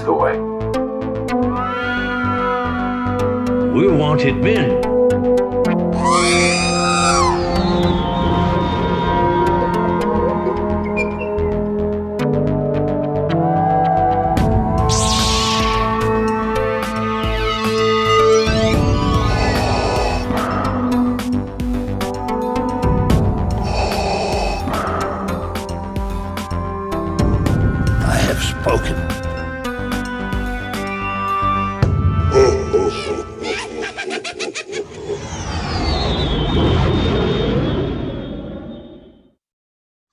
the way. We're wanted men. I have spoken.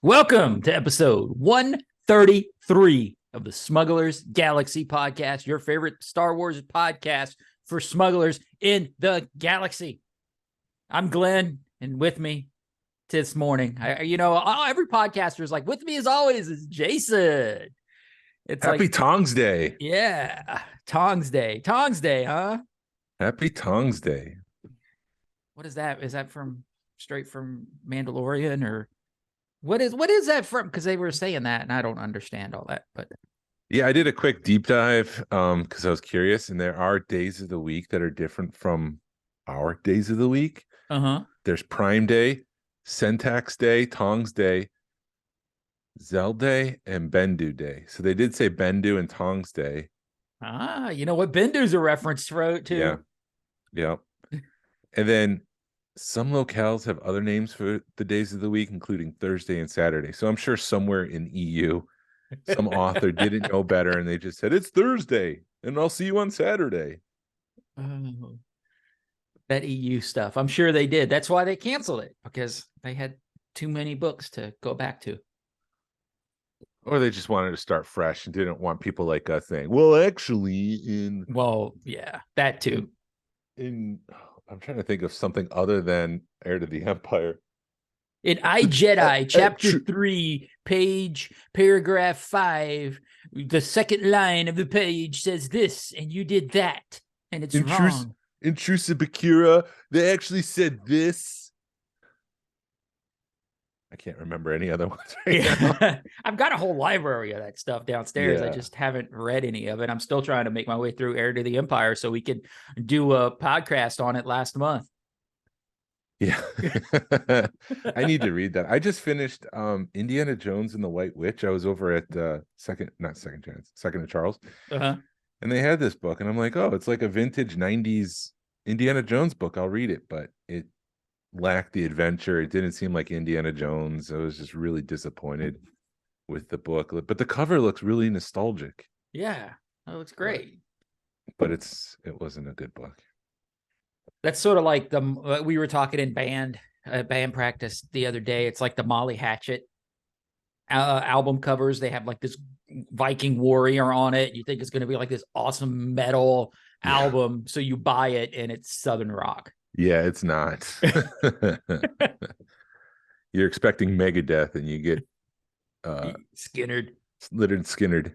Welcome to episode 133 of the Smugglers Galaxy podcast, your favorite Star Wars podcast for smugglers in the galaxy. I'm Glenn, and with me this morning, every podcaster is like, with me as always is Jason. It's Happy Tongs Day. Yeah, Tongs Day. Tongs Day, huh? Happy Tongs Day. What is that? Is that straight from Mandalorian, or what is that from? Because they were saying that, and I don't understand all that. But yeah, I did a quick deep dive because I was curious, and there are days of the week that are different from our days of the week. There's Prime Day, Syntax Day, Tongs Day, Zell Day, and Bendu Day. So they did say Bendu and Tongs Day. You know what? Bendu's a reference to. Yeah. And then some locales have other names for the days of the week, including Thursday and Saturday. So I'm sure somewhere in EU, some author didn't know better, and they just said, it's Thursday, and I'll see you on Saturday. Oh, that EU stuff. I'm sure they did. That's why they canceled it, because they had too many books to go back to. Or they just wanted to start fresh and didn't want people like us saying, well, actually, yeah, that too. I'm trying to think of something other than Heir to the Empire. In I, Jedi, chapter 3, paragraph 5, the second line of the page says this, and you did that, and it's wrong. Intrusive Bakura, they actually said this. I can't remember any other ones right now. I've got a whole library of that stuff downstairs. Yeah. I just haven't read any of it. I'm still trying to make my way through Heir to the Empire so we could do a podcast on it last month. Yeah. I need to read that. I just finished Indiana Jones and the White Witch. I was over at Second and Charles. And they had this book, and I'm like, oh, it's like a vintage 90s Indiana Jones book. I'll read it, but it lacked the adventure. It didn't seem like Indiana Jones. I was just really disappointed with the book, but the cover looks really nostalgic. Yeah, that looks great. But it wasn't a good book. That's sort of like we were talking in band practice the other day. It's like the Molly Hatchet album covers. They have like this Viking warrior on it. You think it's going to be like this awesome metal album, so you buy it and it's Southern rock. Yeah, it's not. You're expecting Megadeth, and you get Skinnerd. Littered Skinnerd.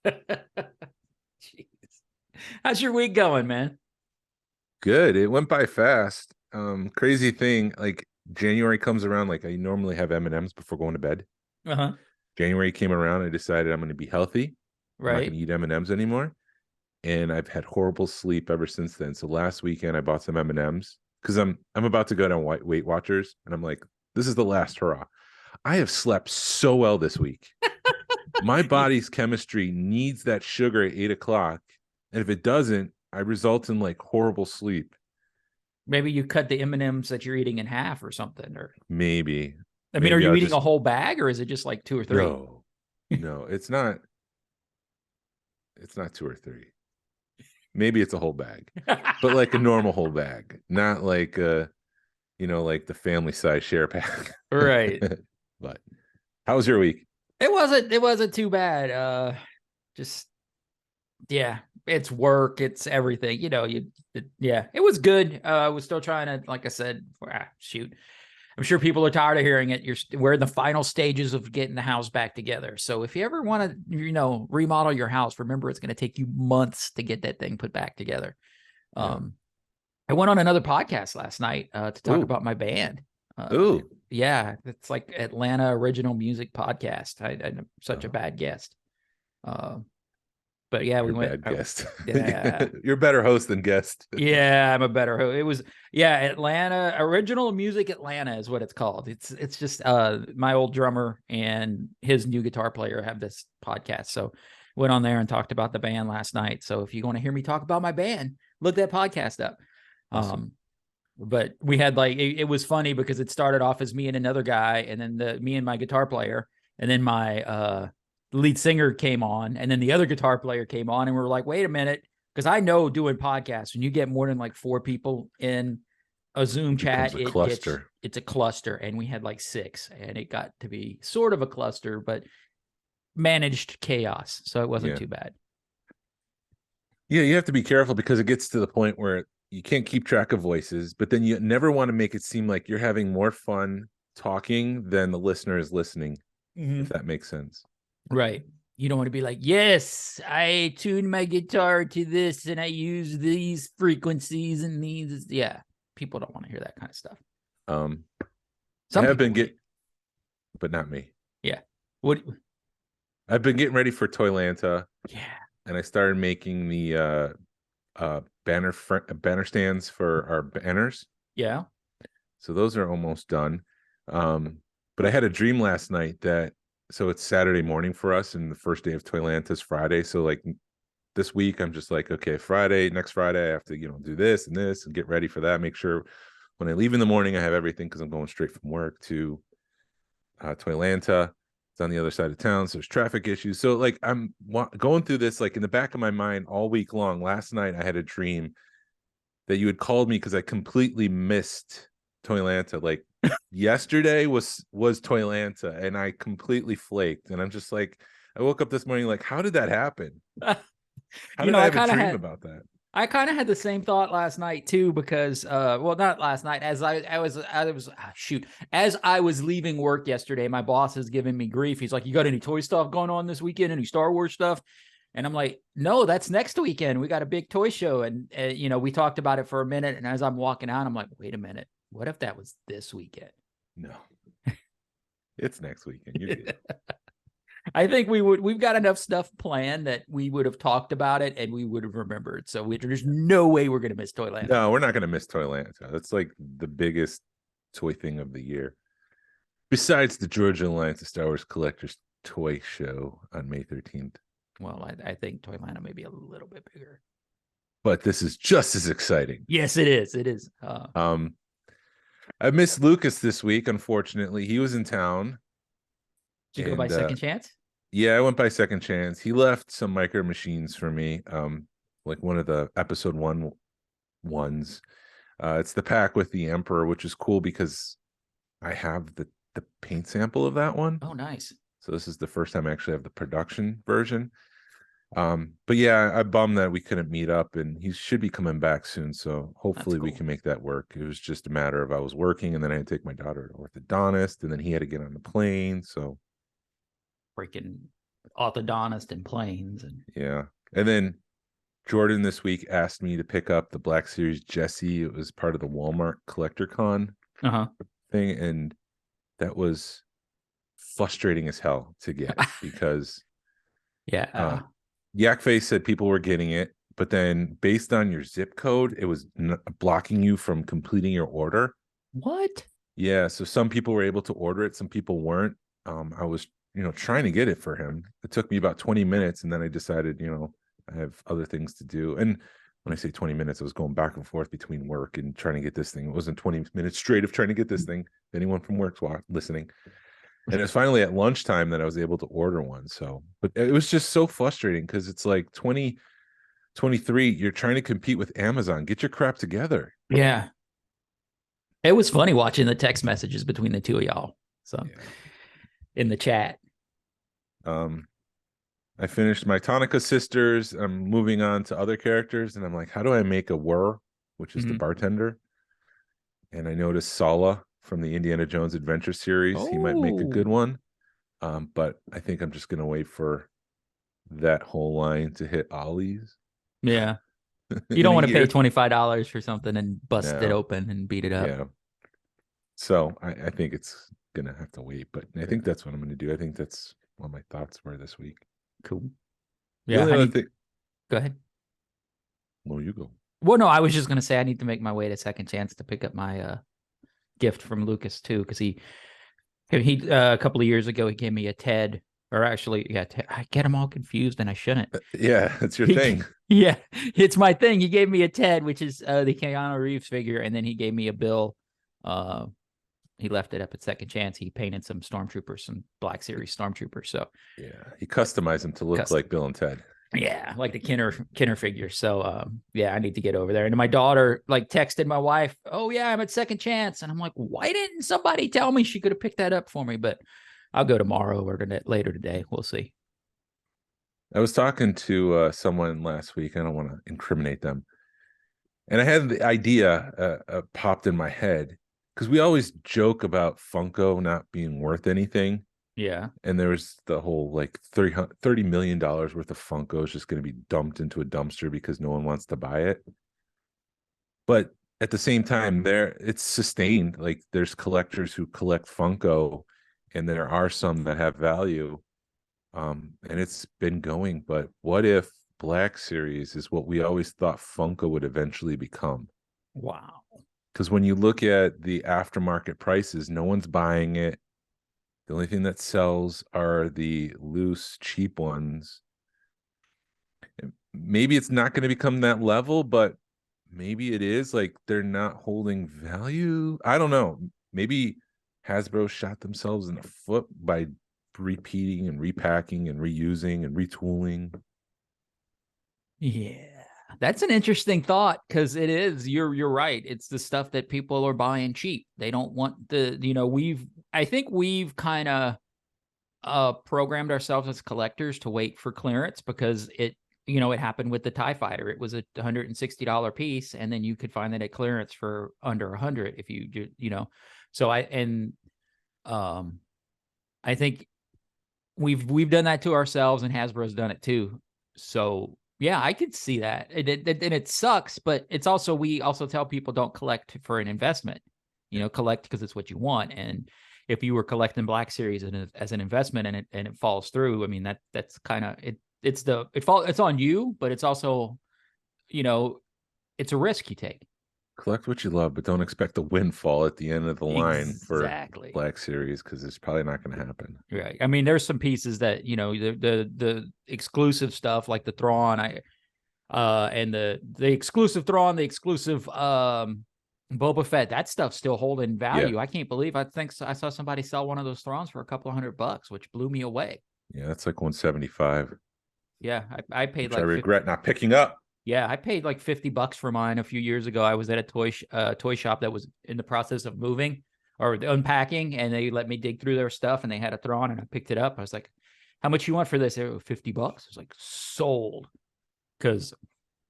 Jeez. How's your week going, man? Good. It went by fast. Crazy thing, like January comes around, like I normally have M&Ms before going to bed. January came around, I decided I'm going to be healthy. Right. I'm not going to eat M&Ms anymore. And I've had horrible sleep ever since then. So last weekend I bought some M&Ms because I'm about to go to Weight Watchers, and I'm like, this is the last hurrah. I have slept so well this week. My body's chemistry needs that sugar at 8 o'clock. And if it doesn't, I result in like horrible sleep. Maybe you cut the M&Ms that you're eating in half or something. Or maybe. Are you eating a whole bag, or is it just like 2 or 3? No, it's not. It's not 2 or 3. Maybe it's a whole bag, but like a normal whole bag, not like like the family size share pack. Right. But how was your week? It wasn't too bad. It's work, it's everything. It was good. I was still trying to, like I said, I'm sure people are tired of hearing it. We're in the final stages of getting the house back together. So if you ever want to, remodel your house, remember it's going to take you months to get that thing put back together. I went on another podcast last night to talk about my band. Yeah, it's like Atlanta Original Music Podcast. I'm such a bad guest. But yeah, we You're a went. bad guest. Yeah. You're a better host than guest. Yeah, I'm a better host. It was Atlanta, Original Music Atlanta is what it's called. It's just my old drummer and his new guitar player have this podcast. So went on there and talked about the band last night. So if you want to hear me talk about my band, look that podcast up. Awesome. But we had it was funny because it started off as me and another guy, and then me and my guitar player, and then my lead singer came on, and then the other guitar player came on, and we were like, wait a minute, because I know doing podcasts, when you get more than like 4 people in a Zoom chat, it's a cluster, and we had like 6, and it got to be sort of a cluster, but managed chaos, so it wasn't too bad. Yeah, you have to be careful because it gets to the point where you can't keep track of voices, but then you never want to make it seem like you're having more fun talking than the listener is listening, if that makes sense. Right. You don't want to be like, yes, I tuned my guitar to this and I use these frequencies and these. Yeah. People don't want to hear that kind of stuff. I have been but not me. Yeah. I've been getting ready for Toylanta. Yeah. And I started making the banner stands for our banners. Yeah. So those are almost done. But I had a dream last night so it's Saturday morning for us, and the first day of Toylanta is Friday. So like this week, I'm just like, okay, next Friday, I have to, do this and this and get ready for that. Make sure when I leave in the morning, I have everything because I'm going straight from work to Toylanta. It's on the other side of town, so there's traffic issues. So like I'm going through this like in the back of my mind all week long. Last night I had a dream that you had called me because I completely missed Toylanta. Like yesterday was Toylanta, and I completely flaked. And I'm just like, I woke up this morning like, how did that happen? How did I have a dream about that? I kind of had the same thought last night too, because not last night, as I was leaving work yesterday, my boss is giving me grief. He's like, you got any toy stuff going on this weekend? Any Star Wars stuff? And I'm like, no, that's next weekend. We got a big toy show. And we talked about it for a minute. And as I'm walking out, I'm like, wait a minute. What if that was this weekend? No, it's next weekend. You're good. I think we've got enough stuff planned that we would have talked about it and we would have remembered. So there's no way we're going to miss Toyland. No, we're not going to miss Toyland. That's like the biggest toy thing of the year. Besides the Georgia Alliance of Star Wars Collectors Toy Show on May 13th. Well, I think Toyland may be a little bit bigger. But this is just as exciting. Yes, it is. It is. I missed Lucas this week, unfortunately. He was in town. Did you go by Second Chance? Yeah, I went by Second Chance. He left some micro machines for me, like one of the episode 1 ones. It's the pack with the Emperor, which is cool because I have the paint sample of that one. Oh, nice. So this is the first time I actually have the production version. But yeah, I'm bummed that we couldn't meet up, and he should be coming back soon. So hopefully we can make that work. It was just a matter of I was working, and then I had to take my daughter to orthodontist, and then he had to get on the plane. So freaking orthodontist and planes. And yeah. And then Jordan this week asked me to pick up the Black Series Jesse. It was part of the Walmart Collector Con thing. And that was frustrating as hell to get because Yakface said people were getting it, but then based on your zip code, it was blocking you from completing your order. What? Yeah. So some people were able to order it. Some people weren't. I was trying to get it for him. It took me about 20 minutes, and then I decided, I have other things to do. And when I say 20 minutes, I was going back and forth between work and trying to get this thing. It wasn't 20 minutes straight of trying to get this thing. Anyone from work's listening. And it was finally at lunchtime that I was able to order one. So, but it was just so frustrating because it's like 2023, you're trying to compete with Amazon. Get your crap together. Yeah. It was funny watching the text messages between the two of y'all. So in the chat. I finished my Tonica sisters. I'm moving on to other characters, and I'm like, how do I make a whir, which is the bartender? And I noticed Sala from the Indiana Jones Adventure series. He might make a good one. But I think I'm just gonna wait for that whole line to hit Ollie's. Yeah. You don't want to pay $25 for something and bust it open and beat it up. Yeah. So I think it's gonna have to wait, but I think that's what I'm gonna do. I think that's what my thoughts were this week. Cool. Yeah. Go ahead. Well, you go. Well, no, I was just going to say I need to make my way to Second Chance to pick up my gift from Lucas too, because he a couple of years ago he gave me a TED, or actually, yeah, I get them all confused and I shouldn't. Yeah, it's your thing. Yeah, it's my thing. He gave me a TED, which is the Keanu Reeves figure, and then he gave me a bill. He left it up at Second Chance. He painted some stormtroopers, some Black Series stormtroopers. So yeah, he customized them to look like Bill and Ted. Yeah, like the Kenner figure. So yeah, I need to get over there. And my daughter like texted my wife, "Oh yeah, I'm at Second Chance." And I'm like, "Why didn't somebody tell me she could have picked that up for me?" But I'll go tomorrow or later today. We'll see. I was talking to someone last week. I don't want to incriminate them. And I had the idea popped in my head, because we always joke about Funko not being worth anything. Yeah. And there was the whole like $30 million worth of Funko is just going to be dumped into a dumpster because no one wants to buy it. But at the same time, it's sustained. Like there's collectors who collect Funko, and there are some that have value. And it's been going. But what if Black Series is what we always thought Funko would eventually become? Wow. Because when you look at the aftermarket prices, no one's buying it. The only thing that sells are the loose, cheap ones. Maybe it's not going to become that level, but maybe it is. Like they're not holding value. I don't know. Maybe Hasbro shot themselves in the foot by repeating and repacking and reusing and retooling. Yeah. That's an interesting thought, because it is, you're right. It's the stuff that people are buying cheap. They don't want I think we've kind of programmed ourselves as collectors to wait for clearance, because it happened with the TIE Fighter. It was a $160 piece, and then you could find it at clearance for under 100 if so I think we've done that to ourselves, and Hasbro's done it too. So yeah, I could see that. And it sucks, but it's also, we also tell people don't collect for an investment, collect because it's what you want. And if you were collecting Black Series as an investment and it falls through, I mean, that's kind of it. It's on you, but it's also, it's a risk you take. Collect what you love, but don't expect a windfall at the end of the line for Exactly. Black Series, because it's probably not going to happen. Right. I mean, there's some pieces that, the exclusive stuff like the Thrawn, and the exclusive Thrawn, the exclusive Boba Fett, that stuff's still holding value. Yeah. I can't believe, I think I saw somebody sell one of those Thrawns for a couple of $100, which blew me away. Yeah, that's like 175. Yeah, I paid which I regret not picking up. Yeah, I paid like $50 for mine a few years ago. I was at a toy shop that was in the process of moving or unpacking, and they let me dig through their stuff, and they had a Thrawn, and I picked it up. I was like, "How much you want for this?" $50. I was like, sold, because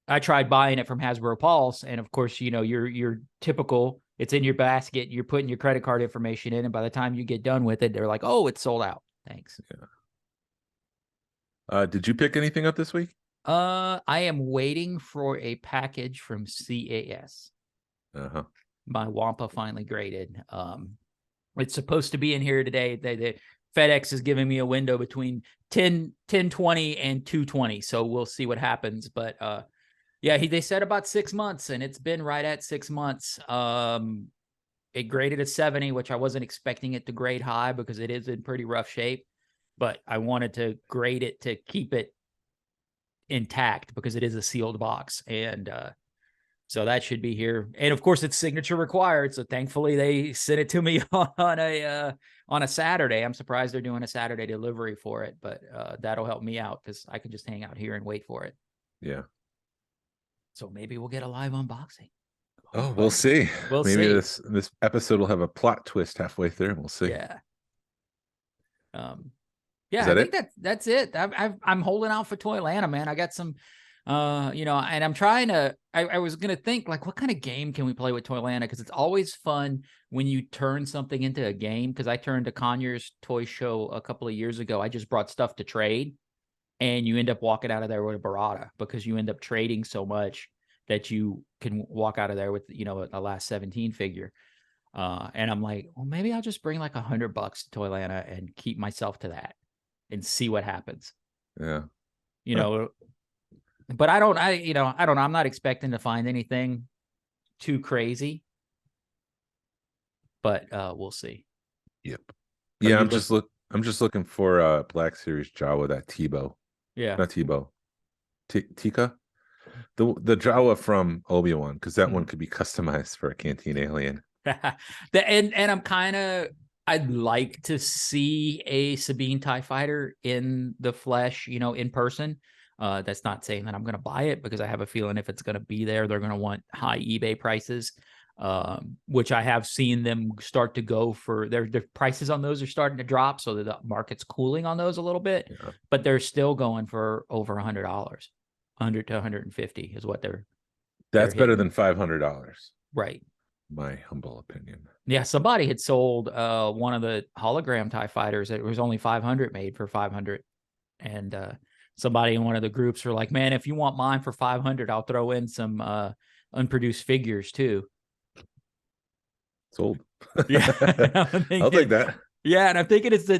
I tried buying it from Hasbro Pulse, and of course, your typical. It's in your basket. You're putting your credit card information in, and by the time you get done with it, they're like, "Oh, it's sold out. Thanks." Yeah. Did you pick anything up this week? I am waiting for a package from CAS. My Wampa finally graded. It's supposed to be in here today. The FedEx is giving me a window between 10/20 and 2/20, so we'll see what happens. But yeah, they said about 6 months, and it's been right at 6 months. It graded a 70, which I wasn't expecting it to grade high because it is in pretty rough shape. But I wanted to grade it to keep it intact because it is a sealed box, and so that should be here. And of course, it's signature required, so thankfully they sent it to me on a Saturday. I'm surprised they're doing a Saturday delivery for it, but that'll help me out because I can just hang out here and wait for it. Yeah, so maybe we'll get a live unboxing. Oh, we'll see. Maybe this episode will have a plot twist halfway through, and we'll see. Yeah. Yeah, I think that's it. I'm holding out for Toylanta, man. I got some, and I'm trying to. I was gonna think like, what kind of game can we play with Toylanta? Because it's always fun when you turn something into a game. Because I turned to Conyers Toy Show a couple of years ago. I just brought stuff to trade, and you end up walking out of there with a Barada because you end up trading so much that you can walk out of there with a last 17 figure. And I'm like, well, maybe I'll just bring like $100 to Toylanta and keep myself to that. And see what happens. Yeah. But I don't know. I'm not expecting to find anything too crazy, but we'll see. Yep. Are Yeah, you I'm just looking for Black Series Jawa, that Tebow. Yeah. Not Tebow. Tika? The Jawa from Obi-Wan, because that one could be customized for a Canteen alien. And I'd like to see a Sabine TIE fighter in the flesh, in person. That's not saying that I'm going to buy it, because I have a feeling if it's going to be there, they're going to want high eBay prices, which I have seen them start to go for. Their prices on those are starting to drop, so that the market's cooling on those a little bit, but they're still going for over $100, 100 to 150 is what That's they're better hitting. than $500. Right. My humble opinion. Yeah, somebody had sold one of the hologram TIE fighters. It was only 500 made for 500. And somebody in one of the groups were like, man, if you want mine for 500, I'll throw in some unproduced figures too. Sold. Yeah. I'll take that. Yeah, and I'm thinking it's the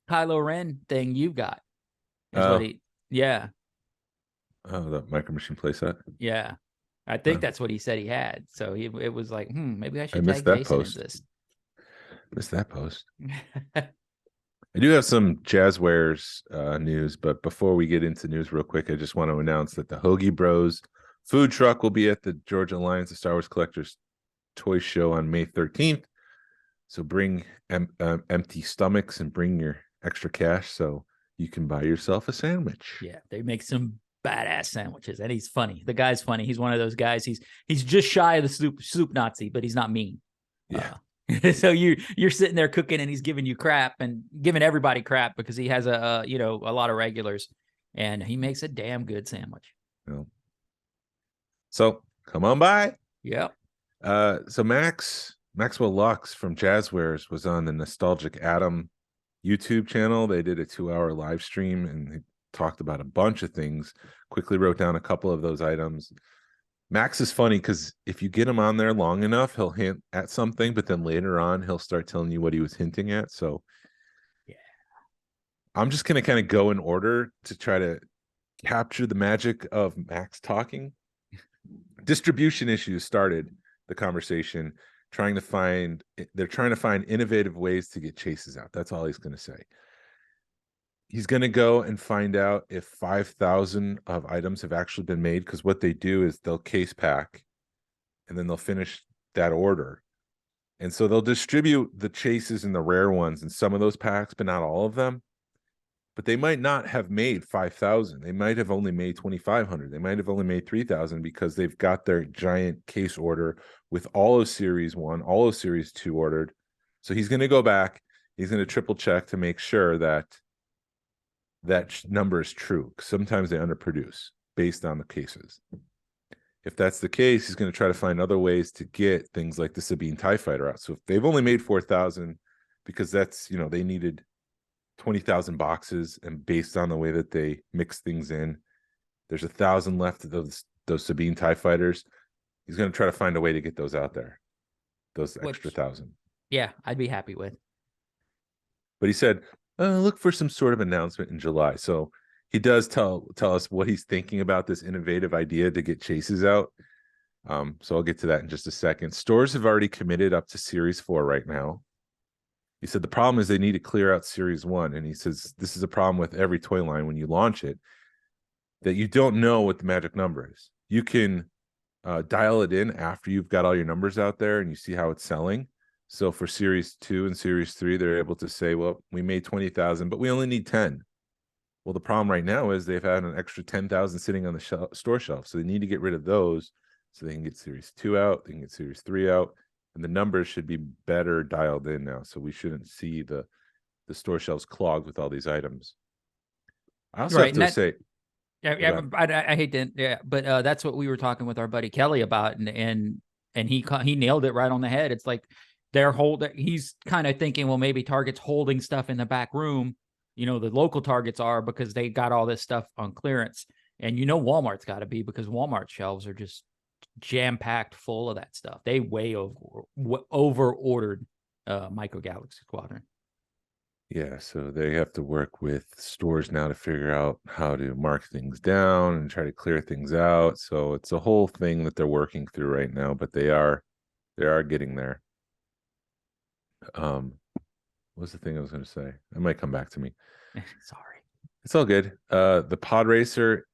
Kylo Ren thing you've got. Yeah. Oh, the Micro Machine playset. Yeah. I think that's what he said he had. So it was like, maybe I should missed tag that Jason post. in this. Missed that post. I do have some Jazzwares news, but before we get into news real quick, I just want to announce that the Hoagie Bros food truck will be at the Georgia Alliance of Star Wars Collectors Toy Show on May 13th. So bring empty stomachs and bring your extra cash so you can buy yourself a sandwich. Yeah, they make some badass sandwiches, and he's funny. The guy's funny. He's one of those guys. He's just shy of the soup Nazi, but he's not mean. Yeah. So you're sitting there cooking, and he's giving you crap and giving everybody crap because he has a lot of regulars, and he makes a damn good sandwich. Yeah. So come on by. Yep. So Maxwell Lux from Jazzwares was on the Nostalgic Adam YouTube channel. They did a 2-hour live stream and they talked about a bunch of things. Quickly wrote down a couple of those items. Max is funny because if you get him on there long enough, he'll hint at something, but then later on he'll start telling you what he was hinting at. So yeah, I'm just gonna kind of go in order to try to capture the magic of Max talking. Distribution issues started the conversation, trying to find innovative ways to get chases out. That's all he's going to say. He's going to go and find out if 5,000 of items have actually been made, because what they do is they'll case pack and then they'll finish that order. And so they'll distribute the chases and the rare ones in some of those packs, but not all of them. But they might not have made 5,000. They might have only made 2,500. They might have only made 3,000 because they've got their giant case order with all of Series 1, all of Series 2 ordered. So he's going to go back. He's going to triple check to make sure that that number is true. Sometimes they underproduce based on the cases. If that's the case, he's going to try to find other ways to get things like the Sabine TIE Fighter out. So if they've only made 4,000, because that's, they needed 20,000 boxes, and based on the way that they mix things in, there's 1,000 left of those Sabine TIE Fighters. He's going to try to find a way to get those out there, those extra 1,000. Yeah, I'd be happy with. But he said, look for some sort of announcement in July. So he does tell us what he's thinking about this innovative idea to get chases out. So I'll get to that in just a second. Stores have already committed up to Series 4 right now. He said the problem is they need to clear out Series 1. And he says this is a problem with every toy line when you launch it, that you don't know what the magic number is. You can dial it in after you've got all your numbers out there and you see how it's selling. So for Series 2 and Series 3, they're able to say, well, we made 20,000, but we only need 10. Well, the problem right now is they've had an extra 10,000 sitting on the store shelf. So they need to get rid of those so they can get Series 2 out, they can get Series 3 out. And the numbers should be better dialed in now. So we shouldn't see the store shelves clogged with all these items. I also have to say, I hate to, but that's what we were talking with our buddy Kelly about, and he nailed it right on the head. It's like he's kind of thinking, well, maybe Target's holding stuff in the back room. The local Targets are, because they got all this stuff on clearance, and Walmart's got to be, because Walmart shelves are just jam-packed full of that stuff. They way over ordered Micro Galaxy Squadron. Yeah, so they have to work with stores now to figure out how to mark things down and try to clear things out. So it's a whole thing that they're working through right now, but they are getting there. What's the thing I was going to say? It might come back to me. Sorry. It's all good. The Pod Racer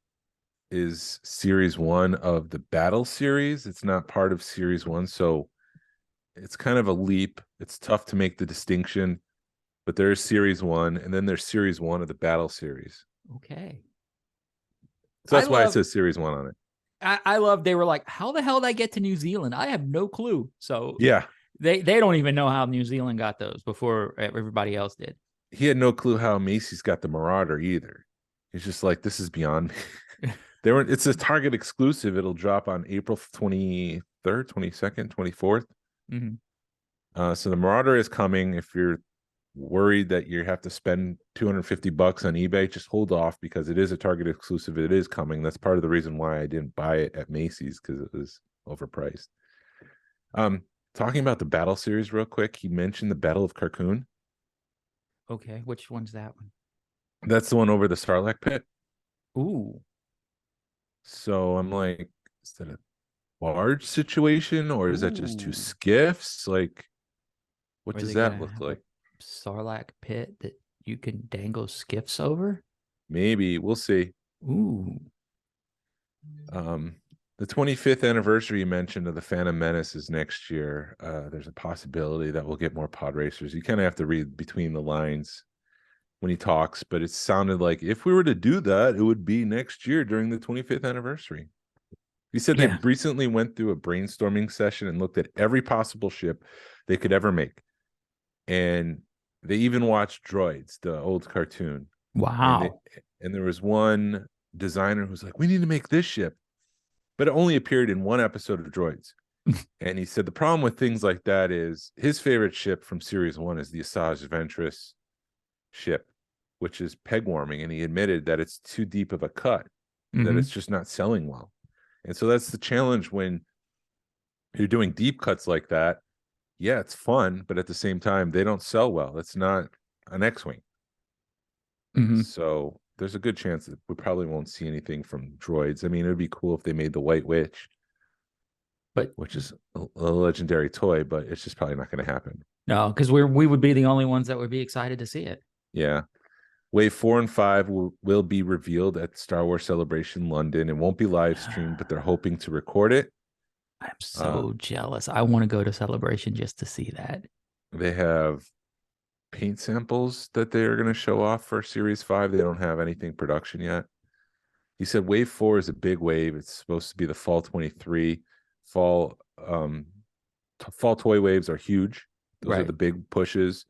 is series 1 of the Battle series. It's not part of series 1, so it's kind of a leap. It's tough to make the distinction, but there's series 1 and then there's series 1 of the Battle series. Okay. So that's why it says series 1 on it. I love they were like, how the hell did I get to New Zealand? I have no clue. So yeah, they don't even know how New Zealand got those before everybody else did. He had no clue how Macy's got the Marauder either. He's just like, this is beyond me. It's a Target exclusive. It'll drop on April 23rd, 22nd, 24th. Mm-hmm. So the Marauder is coming. If you're worried that you have to spend $250 on eBay, just hold off because it is a Target exclusive. It is coming. That's part of the reason why I didn't buy it at Macy's, because it was overpriced. Talking about the Battle series real quick, he mentioned the Battle of Carcoon. Okay, which one's that one? That's the one over the Sarlacc pit. Ooh. So I'm like, is that a barge situation or is that just 2 skiffs? Like, what does that look like? Sarlacc pit that you can dangle skiffs over? Maybe we'll see. Ooh. The 25th anniversary you mentioned of the Phantom Menace is next year. There's a possibility that we'll get more pod racers. You kind of have to read between the lines when he talks, but it sounded like if we were to do that, it would be next year during the 25th anniversary. He said they recently went through a brainstorming session and looked at every possible ship they could ever make. And they even watched Droids, the old cartoon. Wow. And there was one designer who's like, we need to make this ship. But it only appeared in one episode of Droids. And he said the problem with things like that is his favorite ship from series 1 is the Asajj Ventress ship, which is peg warming. And he admitted that it's too deep of a cut, that it's just not selling well. And so that's the challenge when you're doing deep cuts like that. Yeah, it's fun, but at the same time, they don't sell well. It's not an X-Wing. So there's a good chance that we probably won't see anything from Droids. I mean, it would be cool if they made the White Witch, which is a legendary toy, but it's just probably not going to happen. No, because we would be the only ones that would be excited to see it. Yeah. Wave 4 and 5 will be revealed at Star Wars Celebration London. It won't be live streamed, but they're hoping to record it. I'm so jealous. I want to go to Celebration just to see that. They have paint samples that they're going to show off for Series 5. They don't have anything production yet. He said Wave 4 is a big wave. It's supposed to be the fall 23. Fall toy waves are huge. Those are the big pushes.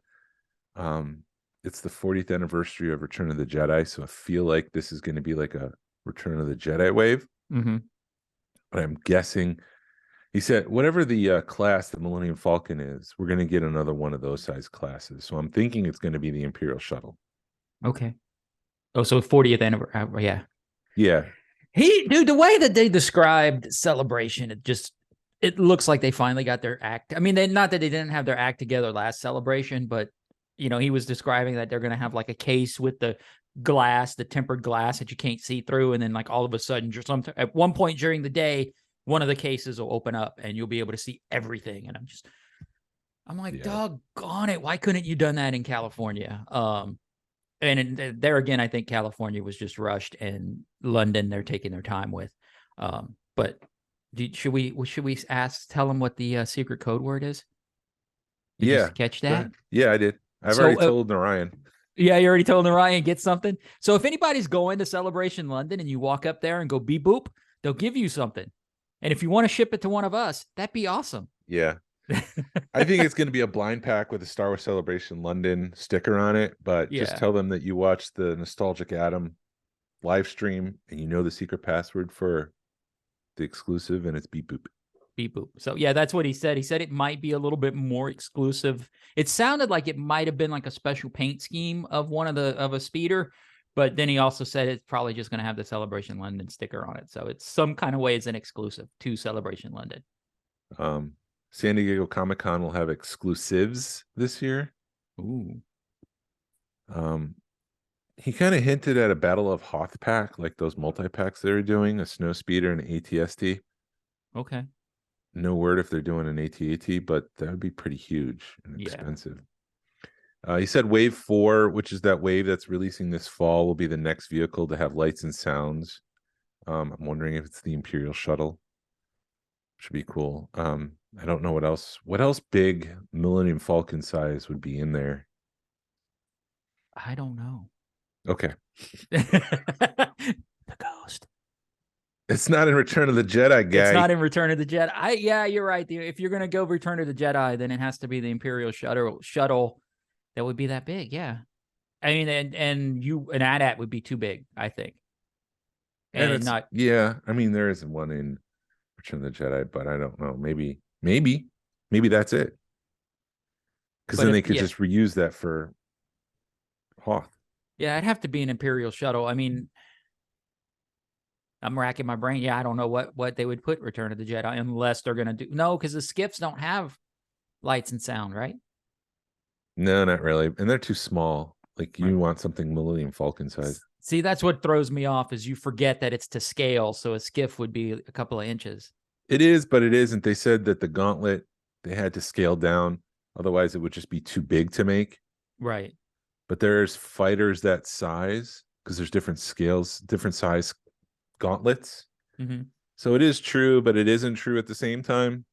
It's the 40th anniversary of Return of the Jedi, so I feel like this is going to be like a Return of the Jedi wave. But I'm guessing, he said, whatever the class the Millennium Falcon is, we're going to get another one of those size classes. So I'm thinking it's going to be the Imperial shuttle. Okay. Oh, so 40th anniversary. Yeah. Yeah. Dude, the way that they described Celebration, it looks like they finally got their act. I mean, not that they didn't have their act together last Celebration, but you know, he was describing that they're going to have like a case with the glass, the tempered glass that you can't see through. And then like all of a sudden, at one point during the day, one of the cases will open up and you'll be able to see everything. And I'm like, doggone it. Why couldn't you done that in California? And there again, I think California was just rushed, and London they're taking their time with. But should we tell them what the secret code word is? Did you catch that? Yeah, I did. I've already told Narayan. Yeah, you already told Narayan, get something. So if anybody's going to Celebration London and you walk up there and go beep boop, they'll give you something. And if you want to ship it to one of us, that'd be awesome. Yeah. I think it's going to be a blind pack with a Star Wars Celebration London sticker on it, but just tell them that you watched the Nostalgic Adam live stream and you know the secret password for the exclusive, and it's beep boop. Beep boop. So yeah, that's what he said. He said it might be a little bit more exclusive. It sounded like it might have been like a special paint scheme of a speeder, but then he also said it's probably just going to have the Celebration London sticker on it. So it's some kind of way it's an exclusive to Celebration London. San Diego Comic-Con will have exclusives this year. Ooh. He kind of hinted at a Battle of Hoth pack, like those multi-packs they were doing, a snow speeder and an ATST. Okay. No word if they're doing an AT-AT, but that would be pretty huge and Yeah. expensive. He said Wave 4, which is that wave that's releasing this fall, will be the next vehicle to have lights and sounds. I'm wondering if it's the Imperial shuttle. Should be cool. I don't know what else. What else big Millennium Falcon size would be in there? I don't know. Okay. The ghost. It's not in Return of the Jedi, guy. It's not in Return of the Jedi. Yeah, you're right. If you're gonna go Return of the Jedi, then it has to be the Imperial shuttle that would be that big. Yeah, I mean, and an AT-AT would be too big, I think. And it's not. Yeah, I mean, there isn't one in Return of the Jedi, but I don't know. Maybe that's it. Because then they could just reuse that for Hoth. Yeah, it'd have to be an Imperial shuttle. I mean, I'm racking my brain. Yeah, I don't know what they would put Return of the Jedi unless they're gonna do because the skiffs don't have lights and sound, right? No, not really, and they're too small. Like you want something Millennium Falcon size. See, that's what throws me off is you forget that it's to scale, so a skiff would be a couple of inches. It is, but it isn't. They said that the gauntlet they had to scale down, otherwise it would just be too big to make. Right. But there's fighters that size because there's different scales, different size gauntlets. Mm-hmm. So it is true, but it isn't true at the same time.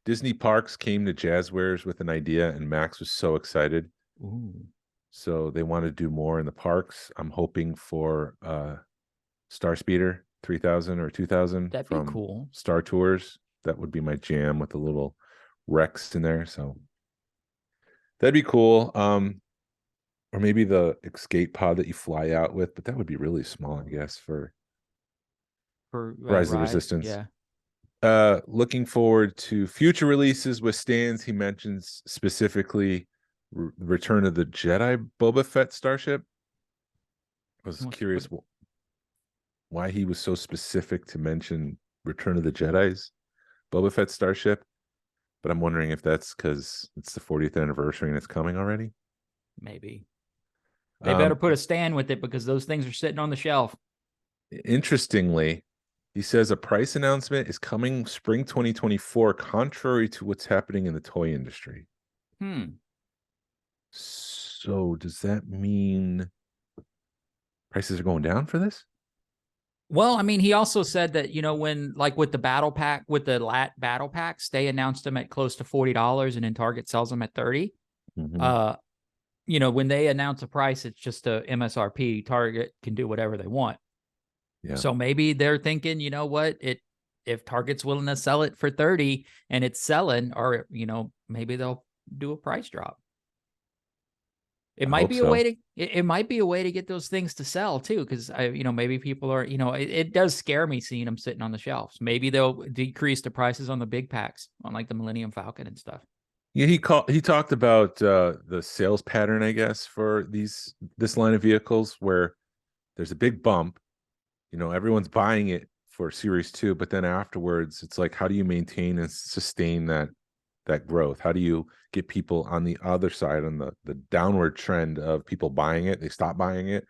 Disney Parks came to Jazzwares with an idea, and Max was so excited. Ooh. So they want to do more in the parks. I'm hoping for Star Speeder 3000 or 2000 That'd from be cool. Star Tours. That would be my jam with the little Rex in there. So that'd be cool. Or maybe the escape pod that you fly out with, but that would be really small, I guess, for Rise of the Resistance. Yeah. Looking forward to future releases with stands. He mentions specifically Return of the Jedi Boba Fett starship. I was curious why he was so specific to mention Return of the Jedi's Boba Fett starship, but I'm wondering if that's because it's the 40th anniversary and it's coming already. Maybe. They better put a stand with it because those things are sitting on the shelf. Interestingly, he says a price announcement is coming spring 2024, contrary to what's happening in the toy industry. So does that mean prices are going down for this? Well, I mean, he also said that, when like with the battle pack, with the LAT battle packs, they announced them at close to $40 and then Target sells them at $30. Mm-hmm. When they announce a price, it's just a MSRP. Target can do whatever they want. Yeah. So maybe they're thinking, you know what, if Target's willing to sell it for 30 and it's selling, or maybe they'll do a price drop. It might be a way to it might be a way to get those things to sell too, because maybe people are it does scare me seeing them sitting on the shelves. Maybe they'll decrease the prices on the big packs on like the Millennium Falcon and stuff. Yeah, he talked about the sales pattern, I guess, for this line of vehicles where there's a big bump. Everyone's buying it for Series 2, but then afterwards, it's like, how do you maintain and sustain that growth? How do you get people on the other side, on the downward trend of people buying it? They stop buying it.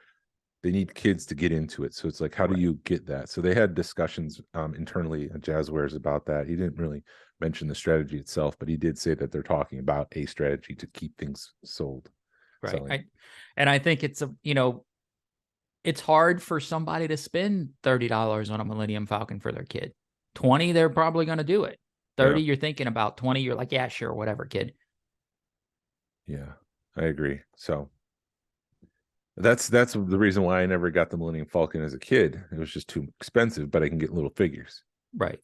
They need kids to get into it. So it's like, how do you get that? So they had discussions internally at Jazzwares about that. He didn't really mention the strategy itself, but he did say that they're talking about a strategy to keep things sold. Right. I think it's it's hard for somebody to spend $30 on a Millennium Falcon for their kid. 20, they're probably going to do it. 30, you're thinking about. 20, you're like, yeah, sure, whatever, kid. Yeah, I agree. So that's the reason why I never got the Millennium Falcon as a kid. It was just too expensive, but I can get little figures. Right.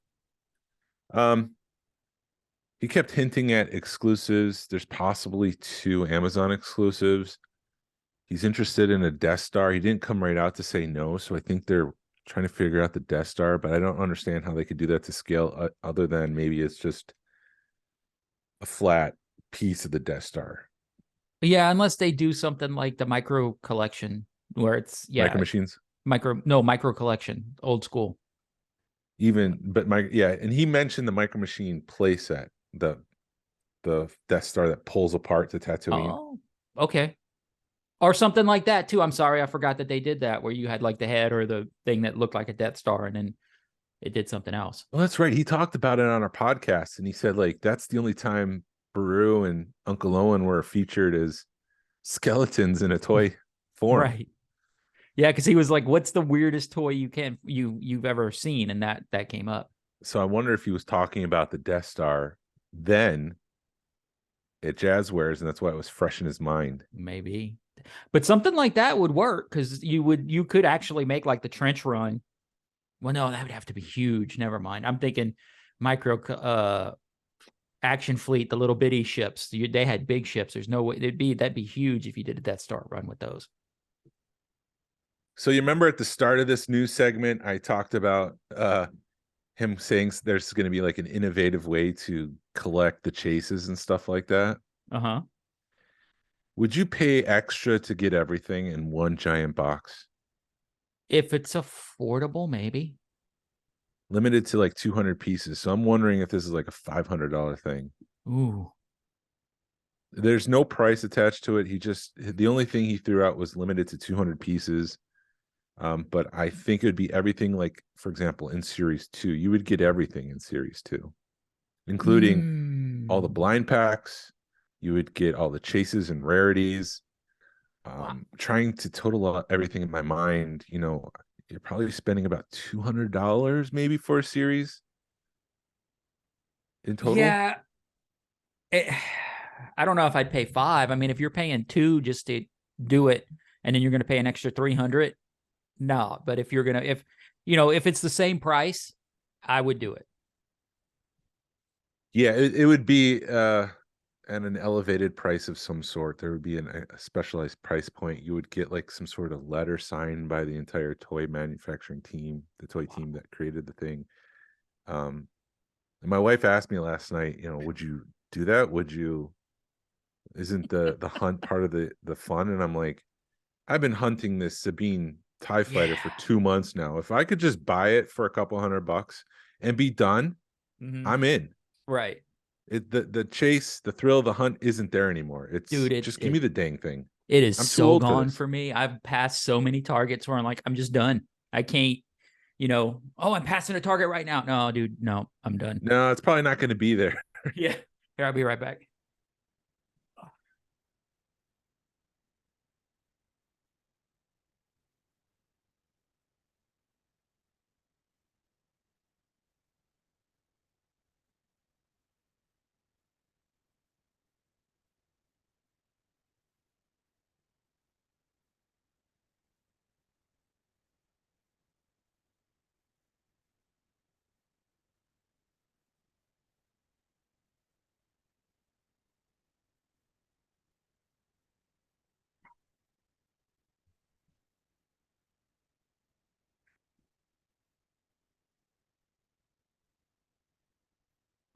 He kept hinting at exclusives. There's possibly 2 Amazon exclusives. He's interested in a Death Star. He didn't come right out to say no, so I think they're trying to figure out the Death Star, but I don't understand how they could do that to scale other than maybe it's just a flat piece of the Death Star. Yeah, unless they do something like the Micro Collection where it's Micro Machines. Micro Collection, old school. And he mentioned the Micro Machine playset, the Death Star that pulls apart the Tatooine. Oh, okay. Or something like that too. I'm sorry, I forgot that they did that, where you had like the head or the thing that looked like a Death Star, and then it did something else. Well, that's right. He talked about it on our podcast, and he said like that's the only time Baru and Uncle Owen were featured as skeletons in a toy form. Right. Yeah, because he was like, "What's the weirdest toy you've ever seen?" And that came up. So I wonder if he was talking about the Death Star then at Jazzwares, and that's why it was fresh in his mind. Maybe, but something like that would work, because you could actually make like the trench run. Well, no, that would have to be huge. Never mind. I'm thinking micro action fleet, the little bitty ships. They had big ships. There's no way that'd be huge if you did a Death Star run with those. So you remember at the start of this news segment, I talked about him saying there's going to be like an innovative way to collect the chases and stuff like that. Uh-huh. Would you pay extra to get everything in one giant box? If it's affordable, maybe. Limited to like 200 pieces. So I'm wondering if this is like a $500 thing. Ooh. There's no price attached to it. The only thing he threw out was limited to 200 pieces. But I think it would be everything, like, for example, in Series 2, you would get everything in Series 2, including all the blind packs. You would get all the chases and rarities. Trying to total everything in my mind, you're probably spending about $200 maybe for a series in total. Yeah. I don't know if I'd pay $5. I mean, if you're paying $2 just to do it, and then you're going to pay an extra $300, no. But if it's the same price, I would do it. Yeah, it would be at an elevated price of some sort. There would be a specialized price point. You would get like some sort of letter signed by the entire toy manufacturing team, the toy team that created the thing. And my wife asked me last night, would you do that? Isn't the hunt part of the fun? And I'm like, I've been hunting this Sabine TIE fighter for 2 months now. If I could just buy it for a couple $100 and be done, I'm in. Right. The chase, the thrill of the hunt isn't there anymore. Just give me the dang thing. It is I'm too so old gone for me. I've passed so many targets where I'm like, I'm just done. I can't, I'm passing a target right now. No, dude, no, I'm done. No, it's probably not going to be there. Yeah. Here, I'll be right back.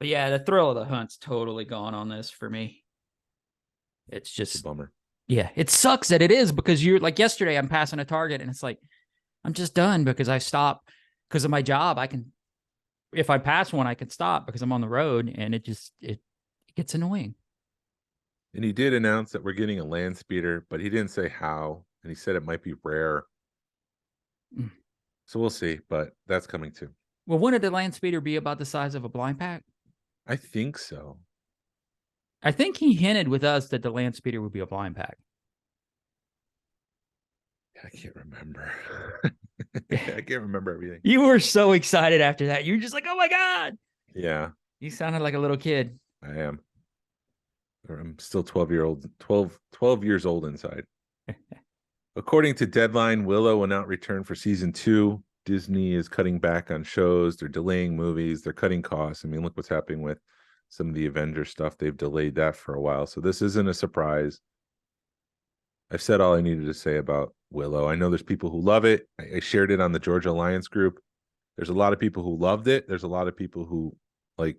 But yeah, the thrill of the hunt's totally gone on this for me. It's just a bummer. Yeah, it sucks that it is, because you're like, yesterday I'm passing a target and it's like, I'm just done because I stopped because of my job. If I pass one, I can stop because I'm on the road, and it gets annoying. And he did announce that we're getting a land speeder, but he didn't say how, and he said it might be rare. So we'll see, but that's coming too. Well, wouldn't the land speeder be about the size of a blind pack? I think so. I think he hinted with us that the land speeder would be a blind pack. I can't remember. I can't remember everything. You were so excited after that. You were just like, oh my God. Yeah. You sounded like a little kid. I am. I'm still 12 years old inside. According to Deadline, Willow will not return for season 2. Disney is cutting back on shows. They're delaying movies. They're cutting costs. I mean, look what's happening with some of the Avengers stuff. They've delayed that for a while. So this isn't a surprise. I've said all I needed to say about Willow. I know there's people who love it. I shared it on the Georgia Alliance group. There's a lot of people who loved it. There's a lot of people who, like